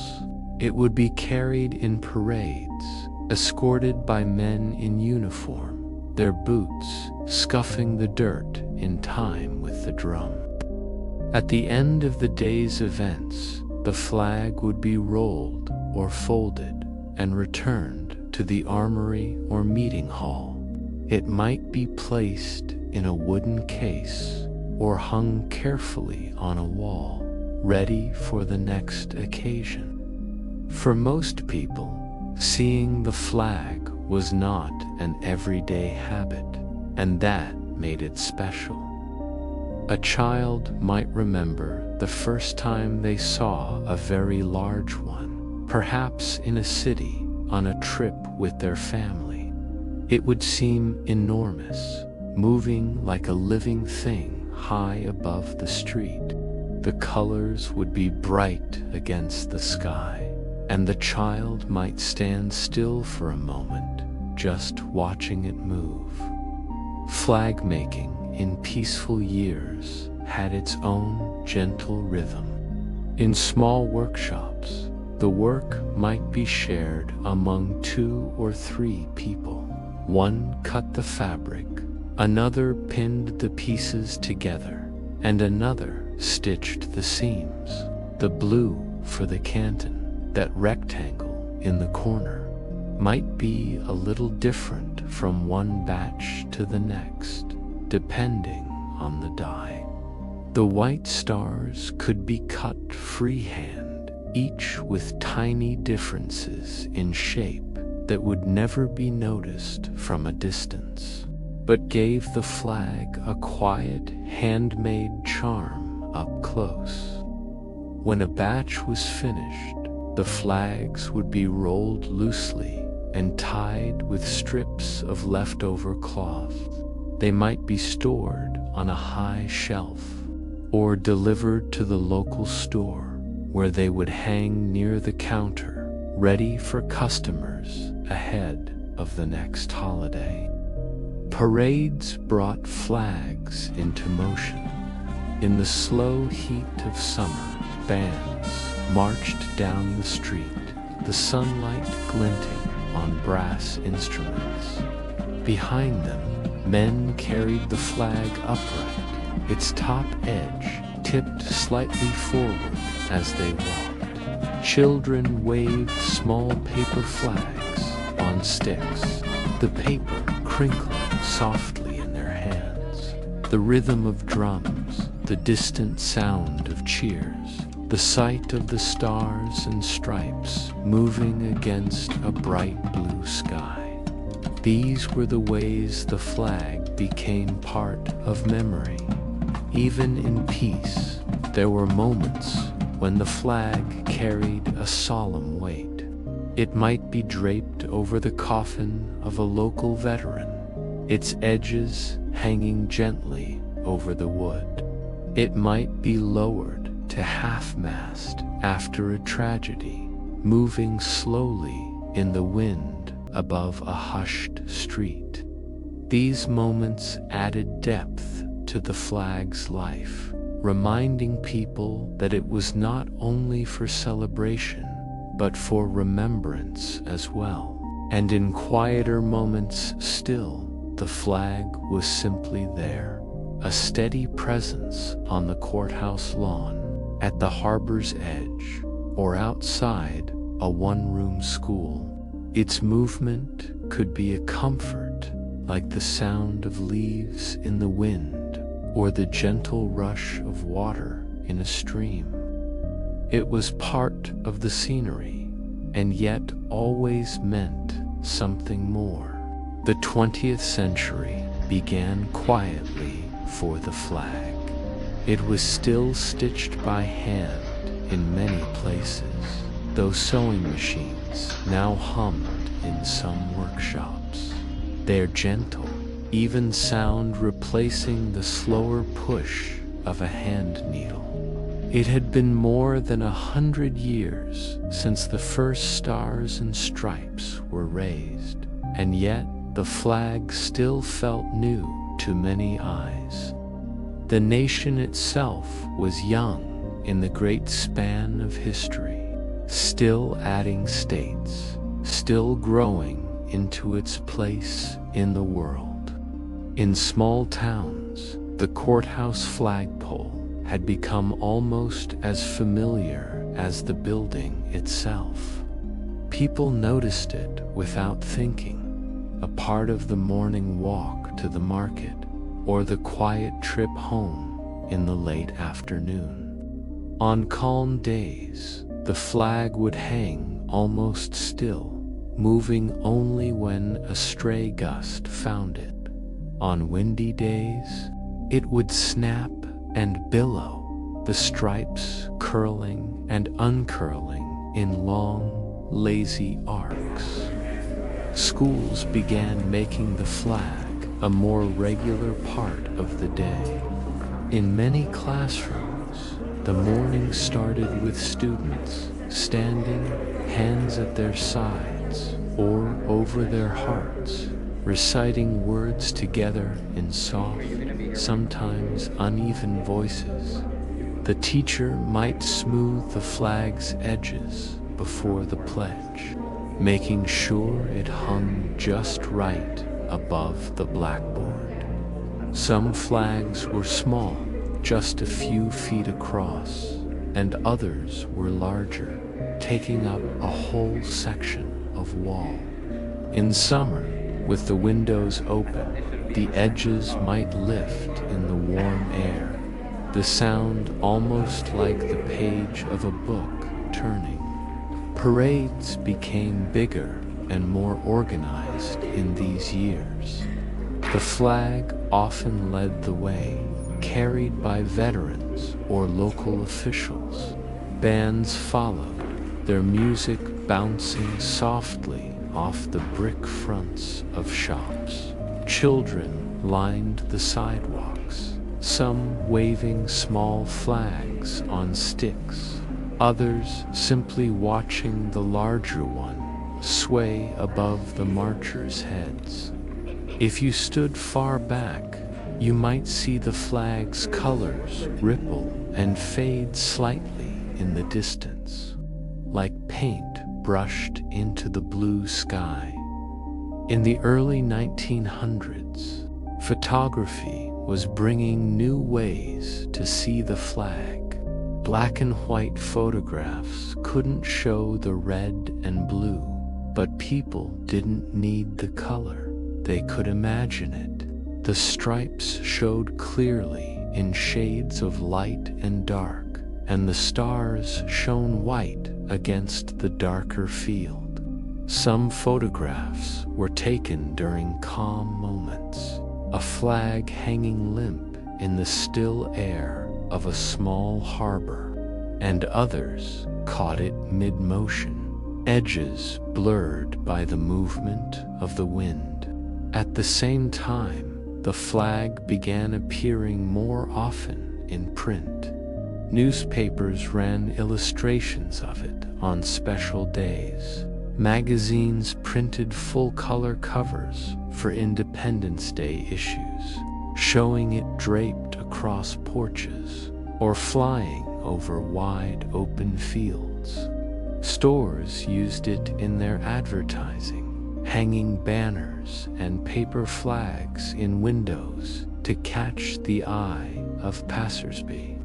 It would be carried in parades, escorted by men in uniform, their boots scuffing the dirt in time with the drum. At the end of the day's events, the flag would be rolled or folded and returned to the armory or meeting hall. It might be placed in a wooden case or hung carefully on a wall, ready for the next occasion. For most people, seeing the flag was not an everyday habit, and that made it special. A child might remember the first time they saw a very large one, perhaps in a city on a trip with their family. It would seem enormous, moving like a living thing high above the street. The colors would be bright against the sky, and the child might stand still for a moment, just watching it move. Flag making in peaceful years had its own gentle rhythm. In small workshops, the work might be shared among 2 or 3 people. One cut the fabric, another pinned the pieces together, and another stitched the seams. The blue for the canton, that rectangle in the corner, might be a little different from one batch to the next, depending on the dye. The white stars could be cut freehand, each with tiny differences in shape that would never be noticed from a distance, but gave the flag a quiet, handmade charm up close. When a batch was finished, the flags would be rolled loosely and tied with strips of leftover cloth. They might be stored on a high shelf or delivered to the local store, where they would hang near the counter, ready for customers ahead of the next holiday. Parades brought flags into motion. In the slow heat of summer, bands marched down the street, the sunlight glinting on brass instruments. Behind them, men carried the flag upright, its top edge tipped slightly forward as they walked. Children waved small paper flags on sticks, the paper crinkling softly in their hands. The rhythm of drums, the distant sound of cheers, the sight of the stars and stripes moving against a bright blue sky. These were the ways the flag became part of memory. Even in peace, there were moments when the flag carried a solemn weight. It might be draped over the coffin of a local veteran, its edges hanging gently over the wood. It might be lowered to half-mast after a tragedy, moving slowly in the wind above a hushed street. These moments added depth to the flag's life, reminding people that it was not only for celebration, but for remembrance as well. And in quieter moments still, the flag was simply there, a steady presence on the courthouse lawn, at the harbor's edge, or outside a one-room school. Its movement could be a comfort, like the sound of leaves in the wind, or the gentle rush of water in a stream. It was part of the scenery, and yet always meant something more. The 20th century began quietly for the flag. It was still stitched by hand in many places, though sewing machines now hummed in some workshops, their gentle, even sound replacing the slower push of a hand needle. It had been more than 100 years since the first stars and stripes were raised, and yet the flag still felt new to many eyes. The nation itself was young in the great span of history, still adding states, still growing into its place in the world. In small towns, the courthouse flagpole had become almost as familiar as the building itself. People noticed it without thinking, a part of the morning walk to the market or the quiet trip home in the late afternoon. On calm days, the flag would hang almost still, moving only when a stray gust found it. On windy days, it would snap and billow, the stripes curling and uncurling in long, lazy arcs. Schools began making the flag a more regular part of the day. In many classrooms, the morning started with students standing, hands at their sides or over their hearts, reciting words together in soft, sometimes uneven voices. The teacher might smooth the flag's edges before the pledge, making sure it hung just right above the blackboard. Some flags were small, just a few feet across, and others were larger, taking up a whole section of wall. In summer, with the windows open, the edges might lift in the warm air, the sound almost like the page of a book turning. Parades became bigger and more organized in these years. The flag often led the way, carried by veterans or local officials. Bands followed, their music bouncing softly off the brick fronts of shops. Children lined the sidewalks, some waving small flags on sticks, others simply watching the larger one sway above the marchers' heads. If you stood far back, you might see the flag's colors ripple and fade slightly in the distance, like paint brushed into the blue sky. In the early 1900s, photography was bringing new ways to see the flag. Black and white photographs couldn't show the red and blue, but people didn't need the color. They could imagine it. The stripes showed clearly in shades of light and dark, and the stars shone white against the darker field. Some photographs were taken during calm moments, a flag hanging limp in the still air of a small harbor, and others caught it mid-motion, edges blurred by the movement of the wind. At the same time, the flag began appearing more often in print. Newspapers ran illustrations of it on special days. Magazines printed full-color covers for Independence Day issues, showing it draped across porches or flying over wide open fields. Stores used it in their advertising, hanging banners and paper flags in windows to catch the eye of passersby.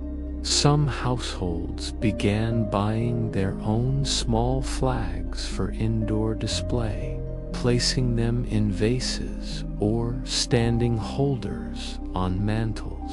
Some households began buying their own small flags for indoor display, placing them in vases or standing holders on mantels.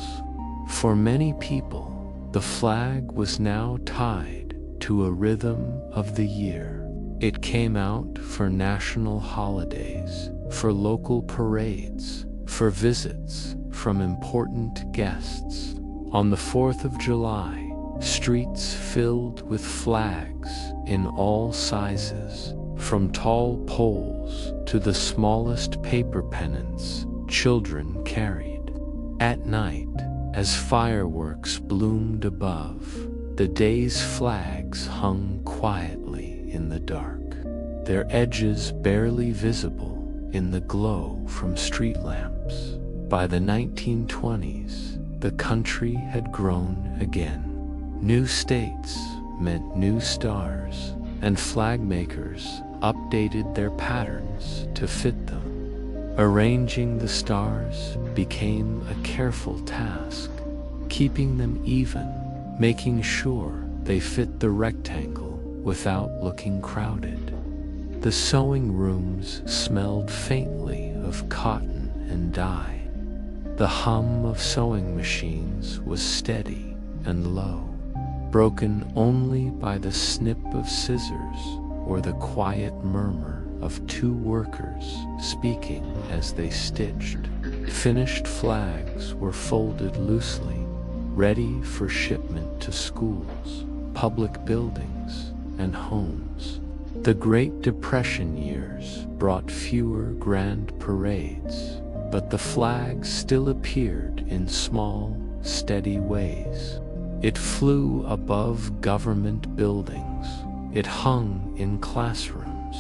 For many people, the flag was now tied to a rhythm of the year. It came out for national holidays, for local parades, for visits from important guests. On the 4th of July, streets filled with flags in all sizes, from tall poles to the smallest paper pennants children carried. At night, as fireworks bloomed above, the day's flags hung quietly in the dark, their edges barely visible in the glow from street lamps. By the 1920s, the country had grown again. New states meant new stars, and flag makers updated their patterns to fit them. Arranging the stars became a careful task, keeping them even, making sure they fit the rectangle without looking crowded. The sewing rooms smelled faintly of cotton and dye. The hum of sewing machines was steady and low, broken only by the snip of scissors or the quiet murmur of two workers speaking as they stitched. Finished flags were folded loosely, ready for shipment to schools, public buildings, and homes. The Great Depression years brought fewer grand parades, but the flag still appeared in small, steady ways. It flew above government buildings. It hung in classrooms.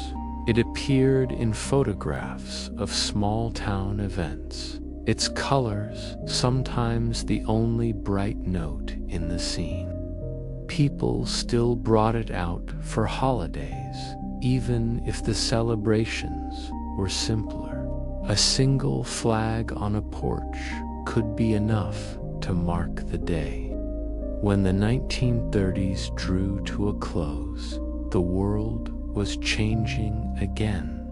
It appeared in photographs of small-town events. Its colors, sometimes the only bright note in the scene. People still brought it out for holidays, even if the celebrations were simpler. A single flag on a porch could be enough to mark the day. When the 1930s drew to a close, the world was changing again.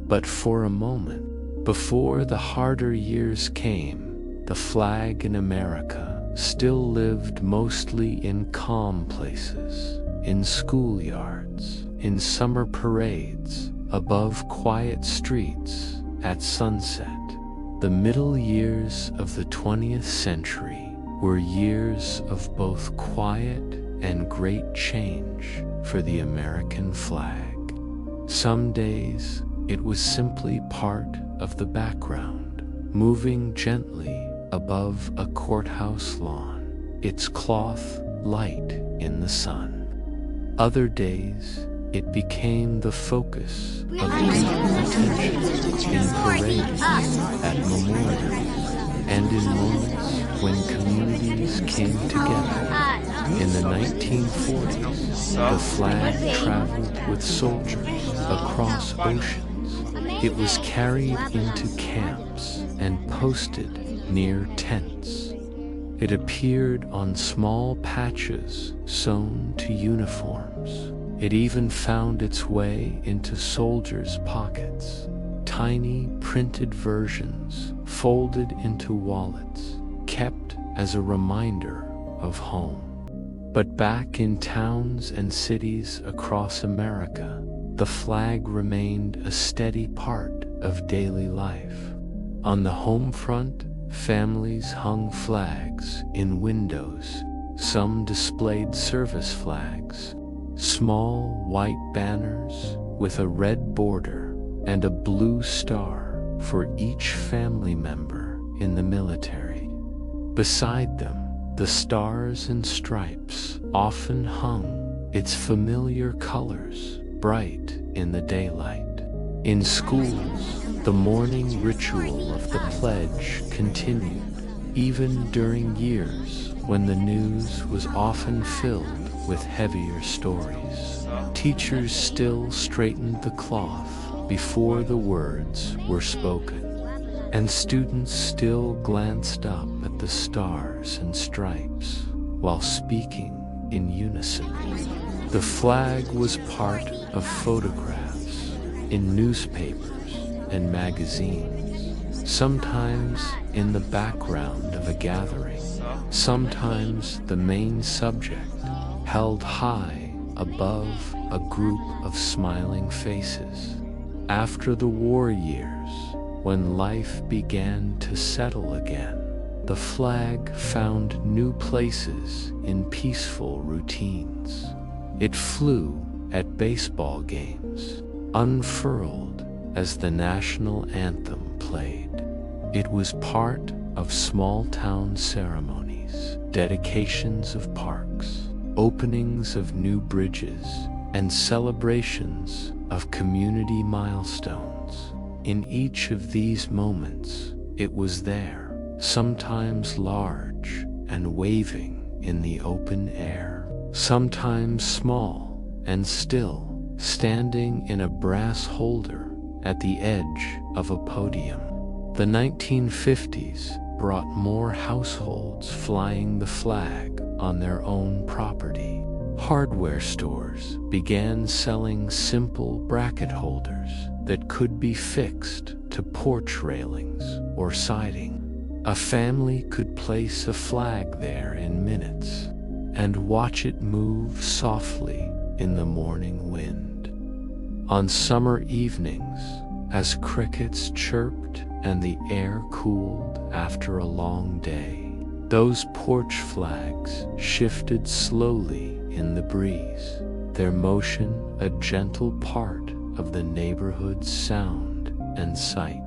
But for a moment, before the harder years came, the flag in America still lived mostly in calm places, in schoolyards, in summer parades, above quiet streets. At sunset. The middle years of the 20th century were years of both quiet and great change for the American flag. Some days it was simply part of the background, moving gently above a courthouse lawn, its cloth light in the sun. Other days it became the focus of attention in parades, at memorials, and in moments when communities came together. In the 1940s, the flag traveled with soldiers across oceans. It was carried into camps and posted near tents. It appeared on small patches sewn to uniforms. It even found its way into soldiers' pockets, tiny printed versions folded into wallets, kept as a reminder of home. But back in towns and cities across America, the flag remained a steady part of daily life. On the home front, families hung flags in windows. Some displayed service flags, small white banners with a red border and a blue star for each family member in the military. Beside them, the stars and stripes often hung, its familiar colors bright in the daylight. In schools, the morning ritual of the pledge continued, even during years when the news was often filled with heavier stories. Teachers still straightened the cloth before the words were spoken, and students still glanced up at the stars and stripes while speaking in unison. The flag was part of photographs in newspapers and magazines, sometimes in the background of a gathering, sometimes the main subject, held high above a group of smiling faces. After the war years, when life began to settle again, the flag found new places in peaceful routines. It flew at baseball games, unfurled as the national anthem played. It was part of small-town ceremonies, dedications of parks, openings of new bridges, and celebrations of community milestones. In each of these moments, it was there, sometimes large and waving in the open air, sometimes small and still, standing in a brass holder at the edge of a podium. The 1950s brought more households flying the flag on their own property. Hardware stores began selling simple bracket holders that could be fixed to porch railings or siding. A family could place a flag there in minutes and watch it move softly in the morning wind. On summer evenings, as crickets chirped and the air cooled after a long day, those porch flags shifted slowly in the breeze, their motion a gentle part of the neighborhood's sound and sight.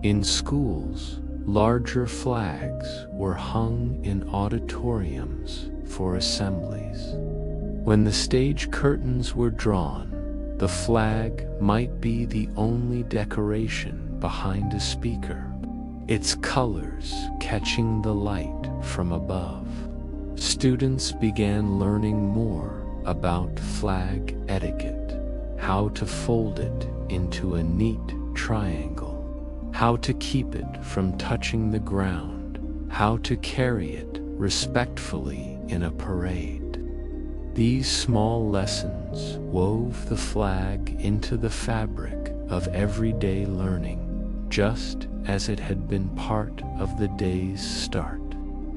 In schools, larger flags were hung in auditoriums for assemblies. When the stage curtains were drawn, the flag might be the only decoration behind a speaker, its colors catching the light from above. Students began learning more about flag etiquette, how to fold it into a neat triangle, how to keep it from touching the ground, how to carry it respectfully in a parade. These small lessons wove the flag into the fabric of everyday learning, just as it had been part of the day's start.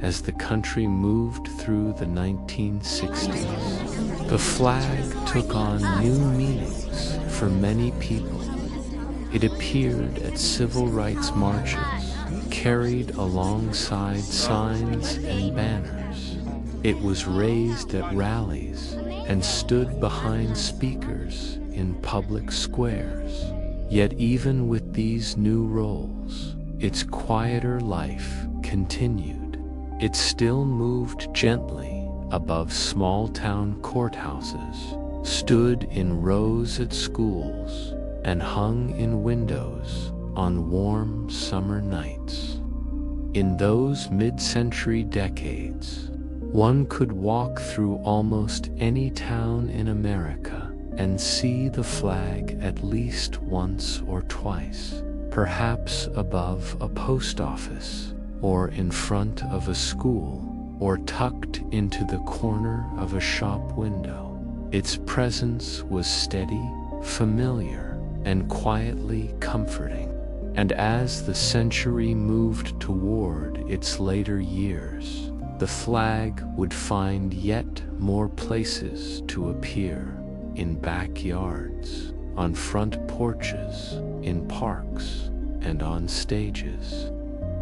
As the country moved through the 1960s, the flag took on new meanings for many people. It appeared at civil rights marches, carried alongside signs and banners. It was raised at rallies and stood behind speakers in public squares. Yet even with these new roles, its quieter life continued. It still moved gently above small-town courthouses, stood in rows at schools, and hung in windows on warm summer nights. In those mid-century decades, one could walk through almost any town in America and see the flag at least once or twice, perhaps above a post office, or in front of a school, or tucked into the corner of a shop window. Its presence was steady, familiar, and quietly comforting. And as the century moved toward its later years, the flag would find yet more places to appear: in backyards, on front porches, in parks, and on stages,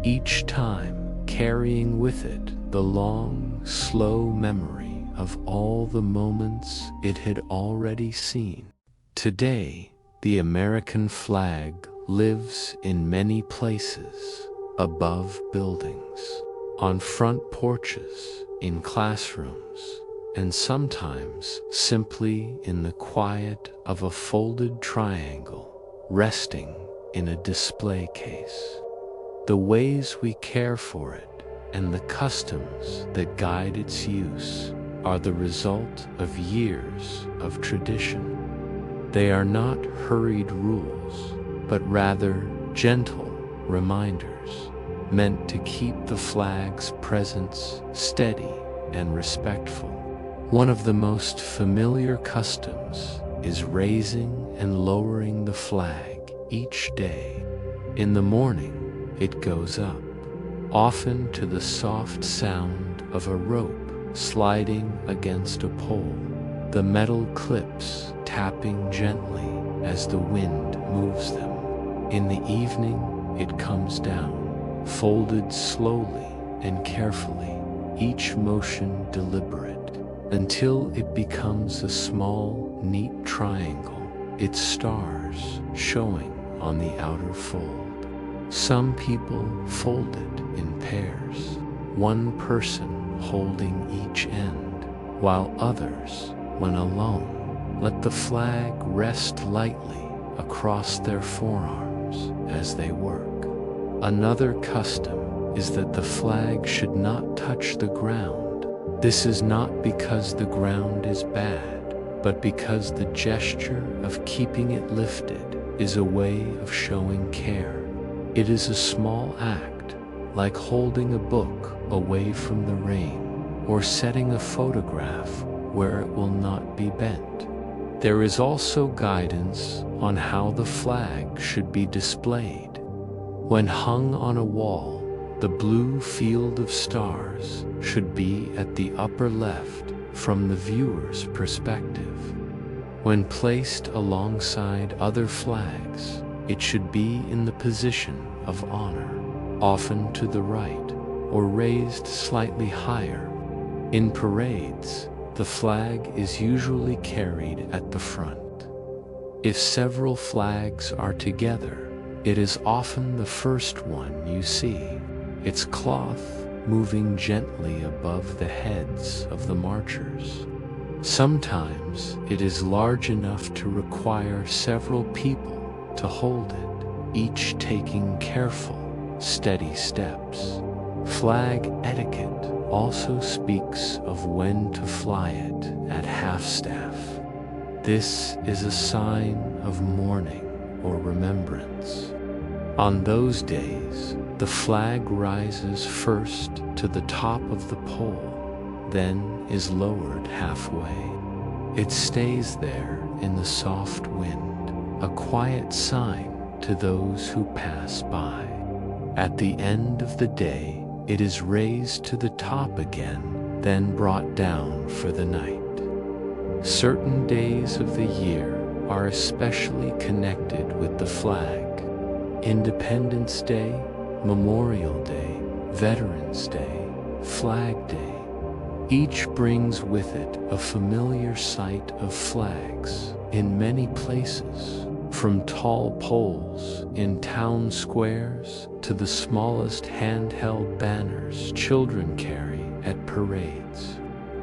each time carrying with it the long, slow memory of all the moments it had already seen. Today, the American flag lives in many places, above buildings, on front porches, in classrooms, and sometimes simply in the quiet of a folded triangle, resting in a display case. The ways we care for it and the customs that guide its use are the result of years of tradition. They are not hurried rules, but rather gentle reminders, meant to keep the flag's presence steady and respectful. One of the most familiar customs is raising and lowering the flag each day. In the morning, it goes up, often to the soft sound of a rope sliding against a pole, the metal clips tapping gently as the wind moves them. In the evening, it comes down, folded slowly and carefully, each motion deliberate, until it becomes a small, neat triangle, its stars showing on the outer fold. Some people fold it in pairs, one person holding each end, while others, when alone, let the flag rest lightly across their forearms as they work. Another custom is that the flag should not touch the ground. This is not because the ground is bad, but because the gesture of keeping it lifted is a way of showing care. It is a small act, like holding a book away from the rain, or setting a photograph where it will not be bent. There is also guidance on how the flag should be displayed. When hung on a wall, the blue field of stars should be at the upper left from the viewer's perspective. When placed alongside other flags, it should be in the position of honor, often to the right, or raised slightly higher. In parades, the flag is usually carried at the front. If several flags are together, it is often the first one you see, its cloth moving gently above the heads of the marchers. Sometimes it is large enough to require several people to hold it, each taking careful, steady steps. Flag etiquette also speaks of when to fly it at half-staff. This is a sign of mourning or remembrance. On those days, the flag rises first to the top of the pole, then is lowered halfway. It stays there in the soft wind, a quiet sign to those who pass by. At the end of the day, it is raised to the top again, then brought down for the night. Certain days of the year are especially connected with the flag. Independence Day, Memorial Day, Veterans Day, Flag Day. Each brings with it a familiar sight of flags in many places, from tall poles in town squares to the smallest handheld banners children carry at parades.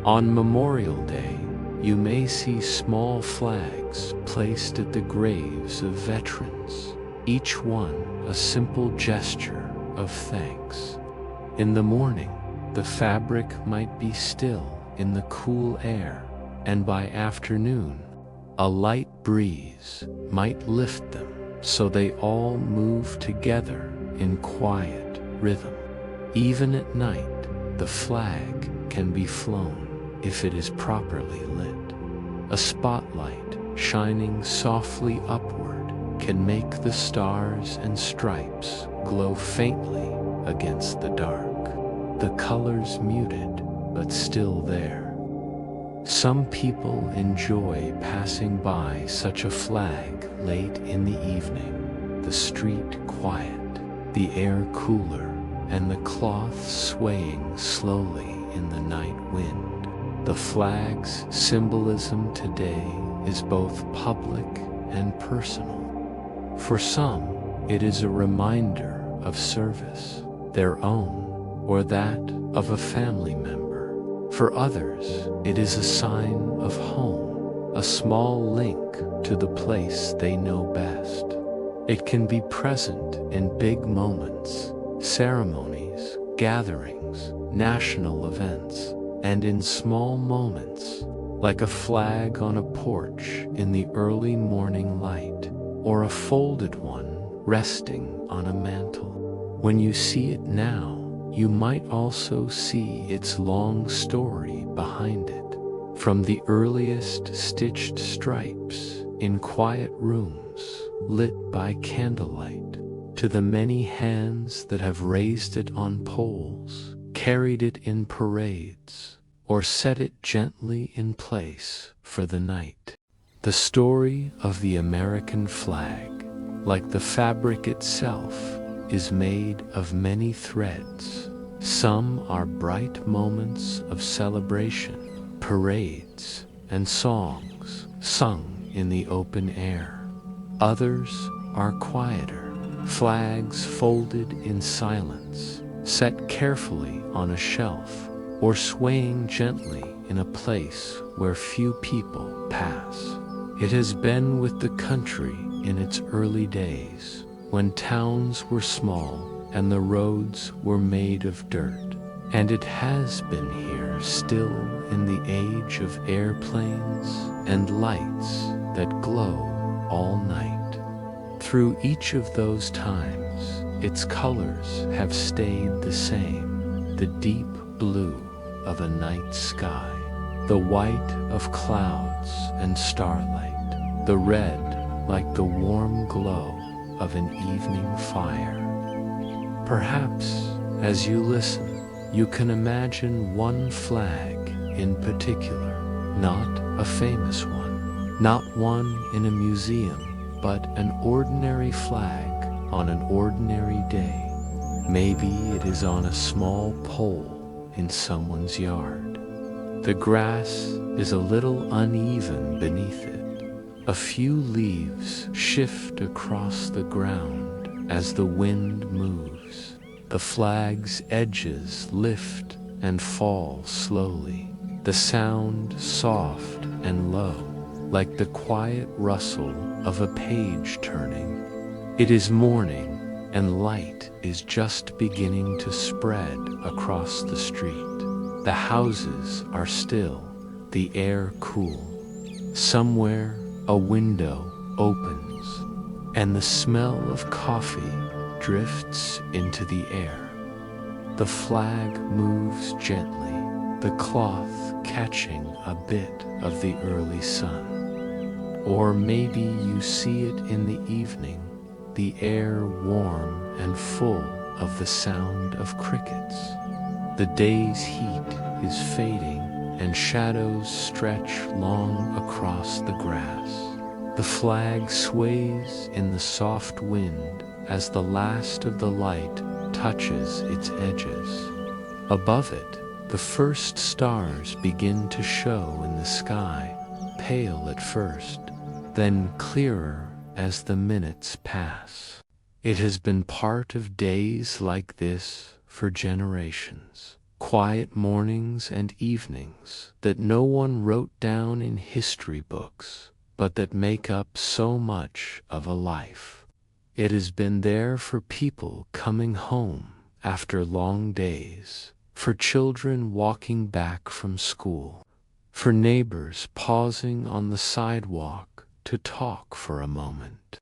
On Memorial Day, you may see small flags placed at the graves of veterans, each one a simple gesture of thanks. In the morning, the fabric might be still in the cool air, and by afternoon, a light breeze might lift them so they all move together in quiet rhythm. Even at night, the flag can be flown if it is properly lit. A spotlight shining softly upward can make the stars and stripes glow faintly against the dark, the colors muted but still there. Some people enjoy passing by such a flag late in the evening, the street quiet, the air cooler, and the cloth swaying slowly in the night wind. The flag's symbolism today is both public and personal. For some, it is a reminder of service, their own or that of a family member. For others, it is a sign of home, a small link to the place they know best. It can be present in big moments, ceremonies, gatherings, national events, and in small moments, like a flag on a porch in the early morning light, or a folded one resting on a mantle. When you see it now, you might also see its long story behind it, from the earliest stitched stripes in quiet rooms lit by candlelight, to the many hands that have raised it on poles, carried it in parades, or set it gently in place for the night. The story of the American flag, like the fabric itself, is made of many threads. Some are bright moments of celebration, parades, and songs sung in the open air. Others are quieter, flags folded in silence, set carefully on a shelf, or swaying gently in a place where few people pass. It has been with the country in its early days, when towns were small and the roads were made of dirt, and it has been here still in the age of airplanes and lights that glow all night. Through each of those times, its colors have stayed the same: the deep blue of a night sky, the white of clouds and starlight, the red like the warm glow of an evening fire. Perhaps, as you listen, you can imagine one flag in particular, not a famous one, not one in a museum, but an ordinary flag on an ordinary day. Maybe it is on a small pole in someone's yard. The grass is a little uneven beneath it. A few leaves shift across the ground as the wind moves. The flag's edges lift and fall slowly, the sound soft and low, like the quiet rustle of a page turning. It is morning, and light is just beginning to spread across the street. The houses are still, the air cool. Somewhere, a window opens, and the smell of coffee drifts into the air. The flag moves gently, the cloth catching a bit of the early sun. Or maybe you see it in the evening, the air warm and full of the sound of crickets. The day's heat is fading, and shadows stretch long across the grass. The flag sways in the soft wind as the last of the light touches its edges. Above it, the first stars begin to show in the sky, pale at first, then clearer as the minutes pass. It has been part of days like this for generations. Quiet mornings and evenings that no one wrote down in history books, but that make up so much of a life. It has been there for people coming home after long days, for children walking back from school, for neighbors pausing on the sidewalk to talk for a moment.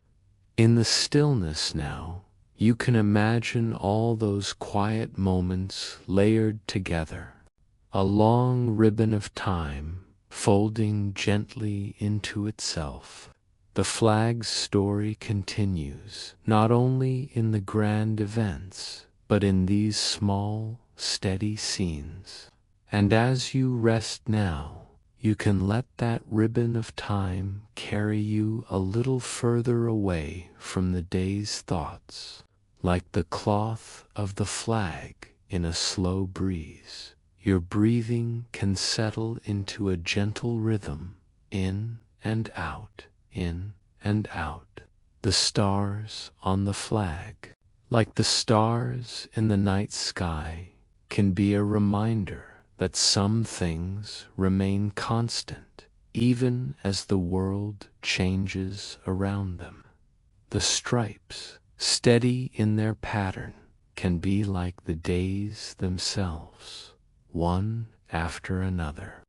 In the stillness now, you can imagine all those quiet moments layered together, a long ribbon of time folding gently into itself. The flag's story continues, not only in the grand events, but in these small, steady scenes. And as you rest now, you can let that ribbon of time carry you a little further away from the day's thoughts, like the cloth of the flag in a slow breeze. Your breathing can settle into a gentle rhythm, in and out, in and out. The stars on the flag, like the stars in the night sky, can be a reminder that some things remain constant, even as the world changes around them. The stripes, steady in their pattern, can be like the days themselves, one after another,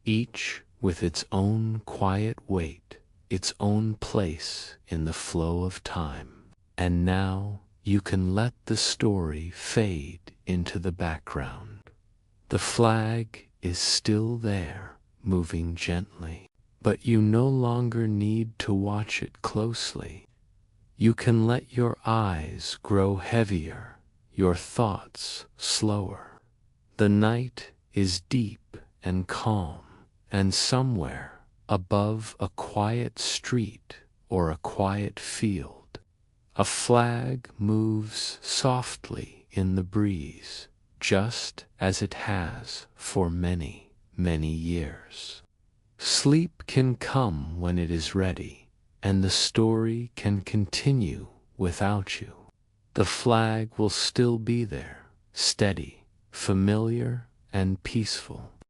each with its own quiet weight, its own place in the flow of time. And now you can let the story fade into the background. The flag is still there, moving gently, but you no longer need to watch it closely. You can let your eyes grow heavier, your thoughts slower. The night is deep and calm, and somewhere above a quiet street or a quiet field, a flag moves softly in the breeze, just as it has for many, many years. Sleep can come when it is ready, and the story can continue without you. The flag will still be there, steady, familiar, and peaceful.